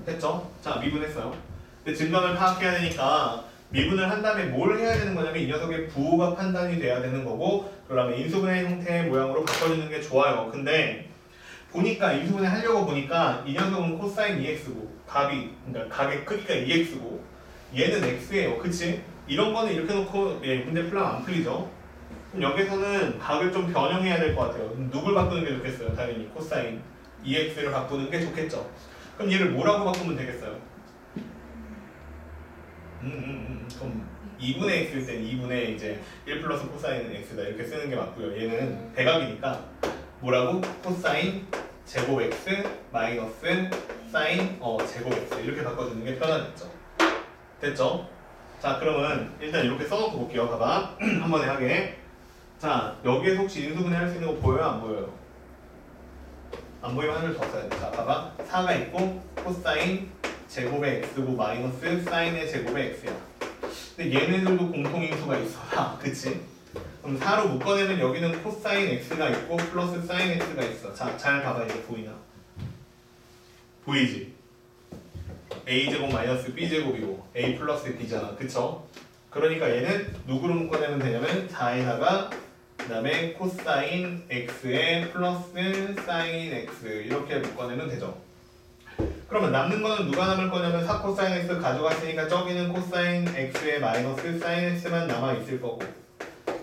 됐죠? 자, 미분했어요. 근데 증감을 파악해야 되니까 미분을 한 다음에 뭘 해야 되는 거냐면 이 녀석의 부호가 판단이 돼야 되는 거고 그러면 인수분해 형태의 모양으로 바꿔주는 게 좋아요. 근데 보니까 인수분해 하려고 보니까 이 녀석은 코사인 2x고 값이 그러니까 각의 크기가 2x고 얘는 x예요. 그치? 이런 거는 이렇게 놓고 예, 문제 풀면 안 풀리죠. 그럼 여기서는 각을 좀 변형해야 될 것 같아요. 누굴 바꾸는 게 좋겠어요? 당연히 코사인 2x를 바꾸는 게 좋겠죠. 그럼 얘를 뭐라고 바꾸면 되겠어요? 그럼 2분의 x일 땐 2분의 이제 1 플러스 코사인 x다 이렇게 쓰는 게 맞고요. 얘는 대각이니까 뭐라고? 코사인 제곱 x 마이너스 사인 제곱 x 이렇게 바꿔주는 게 편하겠죠. 됐죠? 자, 그러면 일단 이렇게 써놓고 볼게요. 봐봐. 한 번에 하게. 자, 여기에서 혹시 인수분해 할 수 있는 거 보여요? 안 보여요? 안 보이면 하나를 더 써야 돼. 자, 봐봐. 4가 있고 코사인 제곱의 x고 마이너스 사인의 제곱의 x야. 근데 얘네들도 공통인수가 있어. 그치? 그럼 4로 묶어내면 여기는 코사인 x가 있고 플러스 사인 x가 있어. 자, 잘 봐봐. 이게 보이나? 보이지? a제곱 마이너스 b제곱이고 a 플러스 b잖아. 그쵸? 그러니까 얘는 누구로 묶어내면 되냐면 4에다가 그 다음에 코사인 x에 플러스 사인 x 이렇게 묶어내면 되죠. 그러면 남는 거는 누가 남을 거냐면 4 코사인 x 가져갔으니까 저기는 코사인 x에 마이너스 사인 x만 남아있을 거고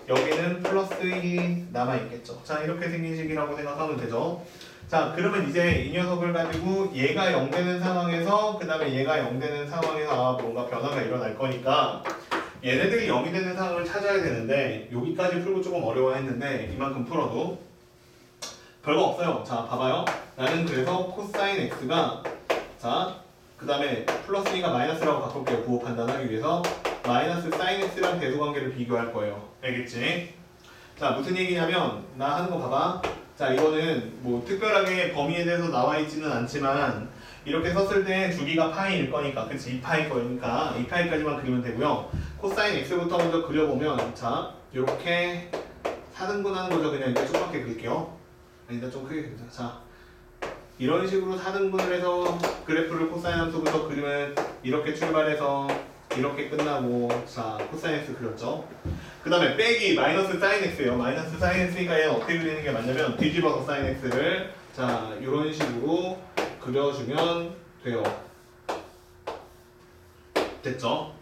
여기는 플러스 1이 남아있겠죠. 자, 이렇게 생긴 식이라고 생각하면 되죠. 자, 그러면 이제 이 녀석을 가지고 얘가 0 되는 상황에서 그 다음에 얘가 0 되는 상황에서 뭔가 변화가 일어날 거니까 얘네들이 0이 되는 상황을 찾아야 되는데 여기까지 풀고 조금 어려워했는데 이만큼 풀어도 별거 없어요. 자, 봐봐요. 나는 그래서 코사인 x가 자 그 다음에 플러스 2가 마이너스라고 바꿀게요. 부호 판단하기 위해서. 마이너스 사인 x랑 대소관계를 비교할 거예요. 알겠지? 자, 무슨 얘기냐면 나 하는 거 봐봐. 자, 이거는 뭐 특별하게 범위에 대해서 나와 있지는 않지만 이렇게 썼을 때 주기가 파이일 거니까, 그치? 2파이 거니까 2파이까지만 그리면 되고요. 코사인 x부터 먼저 그려보면, 자, 이렇게 4등분 하는 거죠. 그냥 이제 조그맣게 그릴게요. 아니다, 좀 크게 그리자. 자, 이런 식으로 4등분을 해서 그래프를 코사인 함수부터 그리면 이렇게 출발해서 이렇게 끝나고, 자, 코사인 x 그렸죠. 그 다음에 빼기 마이너스 사인 x예요. 마이너스 사인 x가 얘는 어떻게 그리는 게 맞냐면 뒤집어서 사인 x를, 자, 이런 식으로 그려주면 돼요. 됐죠?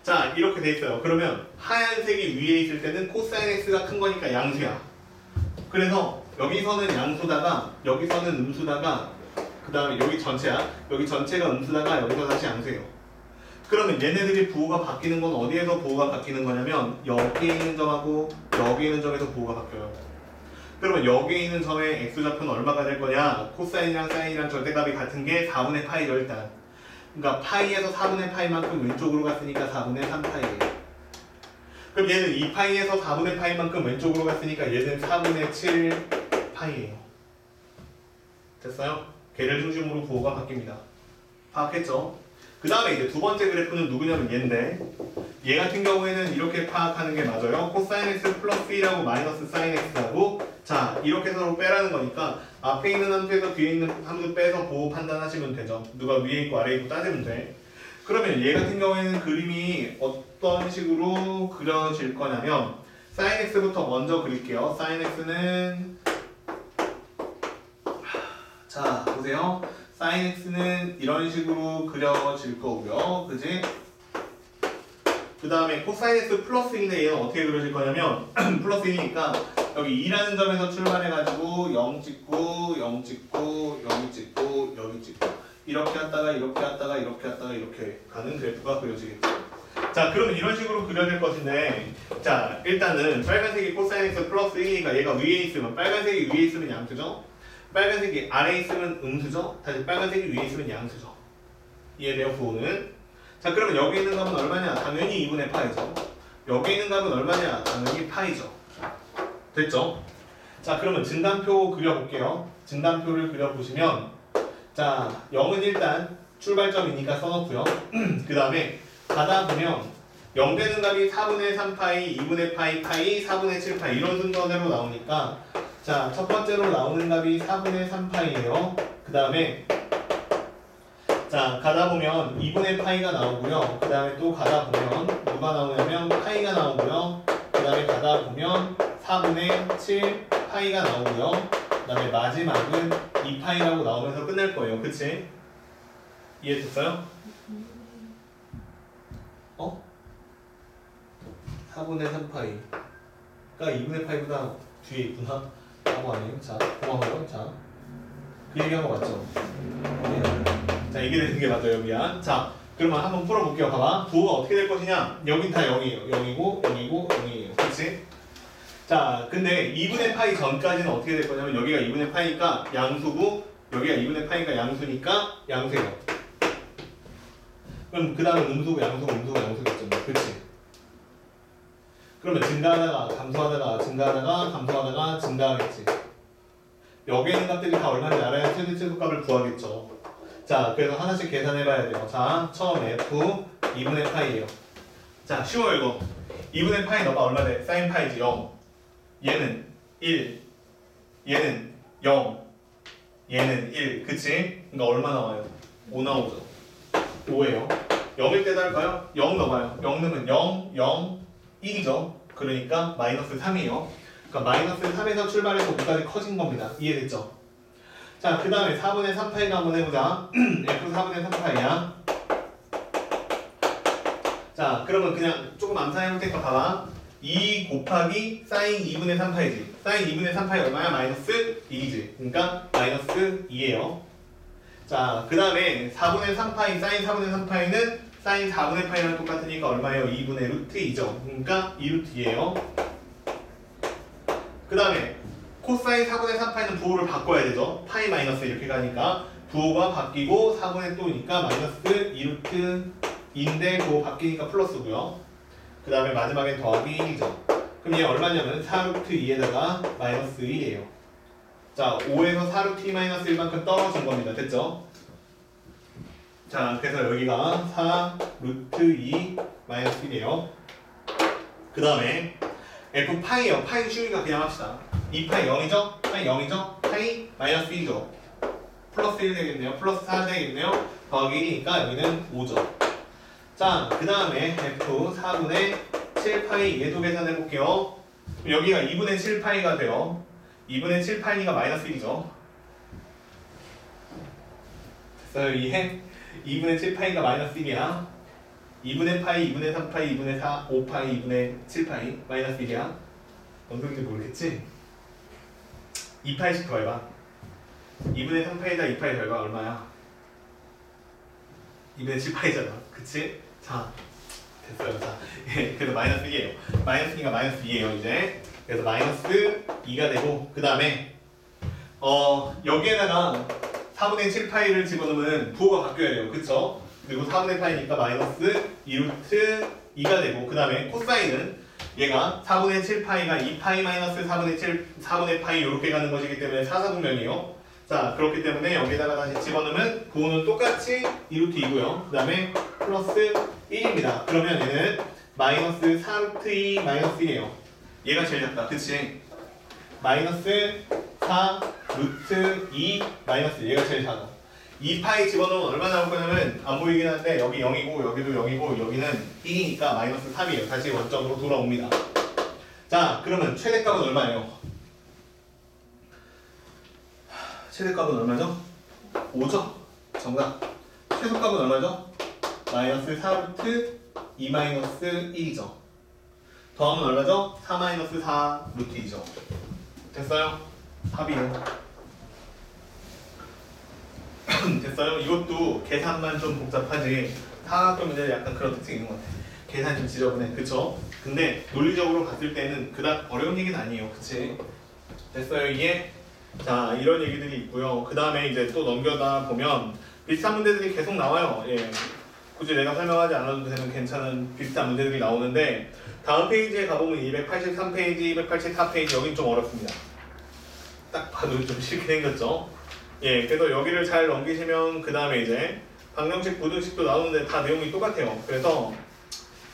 자, 이렇게 돼 있어요. 그러면 하얀색이 위에 있을 때는 코사인 x가 큰 거니까 양수야. 그래서 여기서는 양수다가 여기서는 음수다가 그 다음에 여기 전체야. 여기 전체가 음수다가 여기서 다시 양수예요. 그러면 얘네들이 부호가 바뀌는 건 어디에서 부호가 바뀌는 거냐면 여기에 있는 점하고 여기에 있는 점에서 부호가 바뀌어요. 그러면 여기에 있는 점의 x좌표는 얼마가 될 거냐? 코사인이랑 사인이랑 절대값이 같은 게 4분의 파이죠 일단. 그러니까 파이에서 4분의 파이만큼 왼쪽으로 갔으니까 4분의 3파이예요. 그럼 얘는 2파이에서 4분의 파이만큼 왼쪽으로 갔으니까 얘는 4분의 7파이예요. 됐어요? 걔를 중심으로 부호가 바뀝니다. 파악했죠? 그 다음에 이제 두 번째 그래프는 누구냐면 얘인데, 얘 같은 경우에는 이렇게 파악하는 게 맞아요. 코사인 x 플러스 1하고 마이너스 사인 x하고, 자, 이렇게 서로 빼라는 거니까 앞에 있는 함수에서 뒤에 있는 함수 빼서 부호 판단하시면 되죠. 누가 위에 있고 아래에 있고 따지면 돼. 그러면 얘 같은 경우에는 그림이 어떤 식으로 그려질 거냐면, 사인 x부터 먼저 그릴게요. 사인 x는, 자, 보세요. 사인 x는 이런 식으로 그려질 거고요. 그지? 그 다음에 코사인 x 플러스 1인데 얘는 어떻게 그려질 거냐면 플러스 1이니까 여기 2라는 점에서 출발해가지고 0 찍고 0 찍고 여기 찍고 여기 찍고 이렇게 왔다가 이렇게 왔다가 이렇게 왔다가 이렇게 가는 그래프가 그려지겠죠. 자, 그러면 이런 식으로 그려질 것인데, 자, 일단은 빨간색이 코사인 x 플러스 1이니까 얘가 위에 있으면, 빨간색이 위에 있으면 양수죠? 빨간색이 아래에 있으면 음수죠? 다시 빨간색이 위에 있으면 양수죠. 이해돼요, 부호는? 자, 그러면 여기 있는 값은 얼마냐? 당연히 2분의 파이죠. 여기 있는 값은 얼마냐? 당연히 파이죠. 됐죠? 자, 그러면 진단표 그려볼게요. 진단표를 그려보시면, 자, 0은 일단 출발점이니까 써놓고요. 그 다음에 가다 보면 0 되는 값이 4분의 3파이, 2분의 파이, 파이, 4분의 7파이 이런 순서대로 나오니까, 자, 첫 번째로 나오는 값이 4분의 3파이예요. 그 다음에 자, 가다 보면 2분의 파이가 나오고요. 그 다음에 또 가다 보면 누가 나오냐면 파이가 나오고요. 그 다음에 가다 보면 4분의 7 파이가 나오고요. 그 다음에 마지막은 2파이라고 나오면서 끝낼 거예요. 그치? 이해됐어요? 4분의 3파이가 2분의 파이보다 뒤에 있구나 라고 하네요. 자, 고마워요. 자, 그 얘기한 거 맞죠? 네. 자, 이게 되는 게 맞아요. 미안. 자, 그러면 한번 풀어볼게요. 봐봐. 부호가 어떻게 될 것이냐? 여긴 다 0이에요. 0이고 0이고 0이에요. 그치? 자, 근데 2분의 파이 전까지는 어떻게 될 거냐면 여기가 2분의 파이니까 양수고 여기가 2분의 파이니까 양수니까 양수예요. 그럼 그 다음은 음수고 양수고 음수고 양수겠죠. 그치? 그러면 증가하다가 감소하다가 증가하다가 감소하다가 증가하겠지. 여기에 있는 값들이 다 얼마인지 알아야 최대 최소값을 구하겠죠. 자, 그래서 하나씩 계산해봐야 돼요. 자, 처음 f 2분의 파이예요. 자, 쉬워요 이거. 2분의 파이 너가 얼마 돼? 사인 파이지 0. 얘는 1. 얘는 0. 얘는 1. 그치? 그러니까 얼마 나와요? 5 나오죠. 5예요. 0일 때도 할까요? 0 넣어봐요. 0 넣으면 0, 0, 1이죠. 그러니까 마이너스 3이에요. 그러니까 마이너스 3에서 출발해서 5까지 커진 겁니다. 이해됐죠? 자, 그 다음에 4분의 3파이가 한번 해보자. f 4분의 3파이야. 자, 그러면 그냥 조금 암산해볼 테니까 봐봐. 2 곱하기 사인 2분의 3파이지. 사인 2분의 3파이 얼마야? 마이너스 2이지. 그러니까 마이너스 2예요. 자, 그 다음에 4분의 3파이, 사인 4분의 3파이는 사인 4분의 파이랑 똑같으니까 얼마예요? 2분의 루트 2죠. 그러니까 2루트 2예요. 그 다음에 코사인 4분의 3파이는 부호를 바꿔야 되죠. 파이 마이너스 이렇게 가니까 부호가 바뀌고 4분의 또니까 마이너스 2루트 2인데 부호 바뀌니까 플러스고요. 그 다음에 마지막엔 더하기 1이죠. 그럼 얘 얼마냐면 4루트 2에다가 마이너스 1이에요. 자, 5에서 4루트 2 마이너스 1만큼 떨어진 겁니다. 됐죠? 자, 그래서 여기가 4루트 2 마이너스 1이에요. 그 다음에 F 파이요. 파이 쉬우니까 그냥 합시다. 2파이 0이죠? 파이 0이죠? 파이 마이너스 1이죠? 플러스 1 되겠네요. 플러스 4 되겠네요. 더하기 1이니까 여기는 5죠. 자, 그 다음에 F 4분의 7파이 얘도 계산해 볼게요. 여기가 2분의 7파이가 돼요. 2분의 7파이가 마이너스 1이죠. 됐어요? 이해? 2분의 7파이가 마이너스 1이야. 2분의 파이, 2분의 3파이, 2분의 4, 5파이, 2분의 7파이 마이너스 1이야. 언제인지 모르겠지? 2파이씩 더해봐. 2분의 3파이다 2파이 결과 얼마야? 2분의 7파이잖아. 그치? 자, 됐어요. 자, 예, 그래서 마이너스 2예요. 마이너스 2가 마이너스 2예요, 이제. 그래서 마이너스 2가 되고, 그 다음에, 여기에다가 4분의 7파이를 집어넣으면 부호가 바뀌어야 돼요. 그쵸? 그리고 4분의 파이니까 마이너스 2루트 2가 되고, 그 다음에 코사인은 얘가 4분의 7파이가 2파이 마이너스 4분의 파이 이렇게 가는 것이기 때문에 사사분면이에요. 자, 그렇기 때문에 여기다가 다시 집어넣으면 부호는 똑같이 2루트 2고요. 그 다음에 플러스 1입니다. 그러면 얘는 마이너스 4루트 2 마이너스 1이에요. 얘가 제일 작다. 그치? 마이너스 4 루트 2 마이너스 얘가 제일 작아. 2파이 집어넣으면 얼마 나올 거냐면 안 보이긴 한데 여기 0이고 여기도 0이고 여기는 1이니까 마이너스 3이에요. 다시 원점으로 돌아옵니다. 자, 그러면 최대값은 얼마예요? 최대값은 얼마죠? 5죠? 정답. 최소값은 얼마죠? 마이너스 4루트 2 마이너스 1이죠. 더하면 얼마죠? 4 마이너스 4 루트 2죠. 됐어요? 합의는. 됐어요? 이것도 계산만 좀 복잡하지 사각형 문제 약간 그런 특징이 있는 것 같아. 계산이 좀 지저분해. 그쵸? 근데 논리적으로 봤을 때는 그닥 어려운 얘기는 아니에요. 그치? 됐어요? 이게? 자, 이런 얘기들이 있고요. 그 다음에 이제 또 넘겨다 보면 비슷한 문제들이 계속 나와요. 예. 굳이 내가 설명하지 않아도 되는 괜찮은 비슷한 문제들이 나오는데 다음 페이지에 가보면 283페이지, 284페이지 여긴 좀 어렵습니다. 딱 봐도 좀 쉽게 생겼죠? 예, 그래서 여기를 잘 넘기시면 그 다음에 이제 방정식, 부등식도 나오는데 다 내용이 똑같아요. 그래서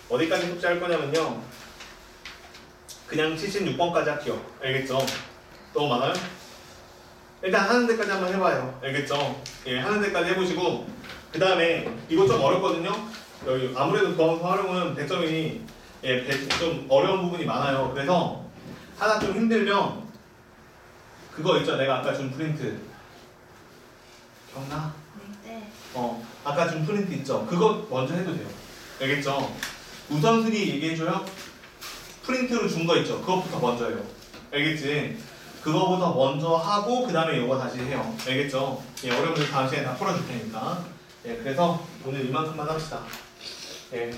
어디까지 숙제할 거냐면요. 그냥 76번까지 할게요. 알겠죠? 너무 많아요? 일단 하는 데까지 한번 해봐요. 알겠죠? 예, 하는 데까지 해보시고 그 다음에 이거 좀 어렵거든요? 여기 아무래도 도함수 활용은 배점이 좀 어려운 부분이 많아요. 그래서 하나 좀 힘들면 그거 있죠? 내가 아까 준 프린트 기억나? 네. 아까 준 프린트 있죠? 그거 먼저 해도 돼요. 알겠죠? 우선순위 얘기해줘요? 프린트로 준 거 있죠? 그것부터 먼저 해요. 알겠지? 그거부터 먼저 하고 그 다음에 이거 다시 해요. 알겠죠? 예, 어려운 거 다음 시간에 다 풀어줄 테니까. 예, 그래서 오늘 이만큼만 합시다. 예.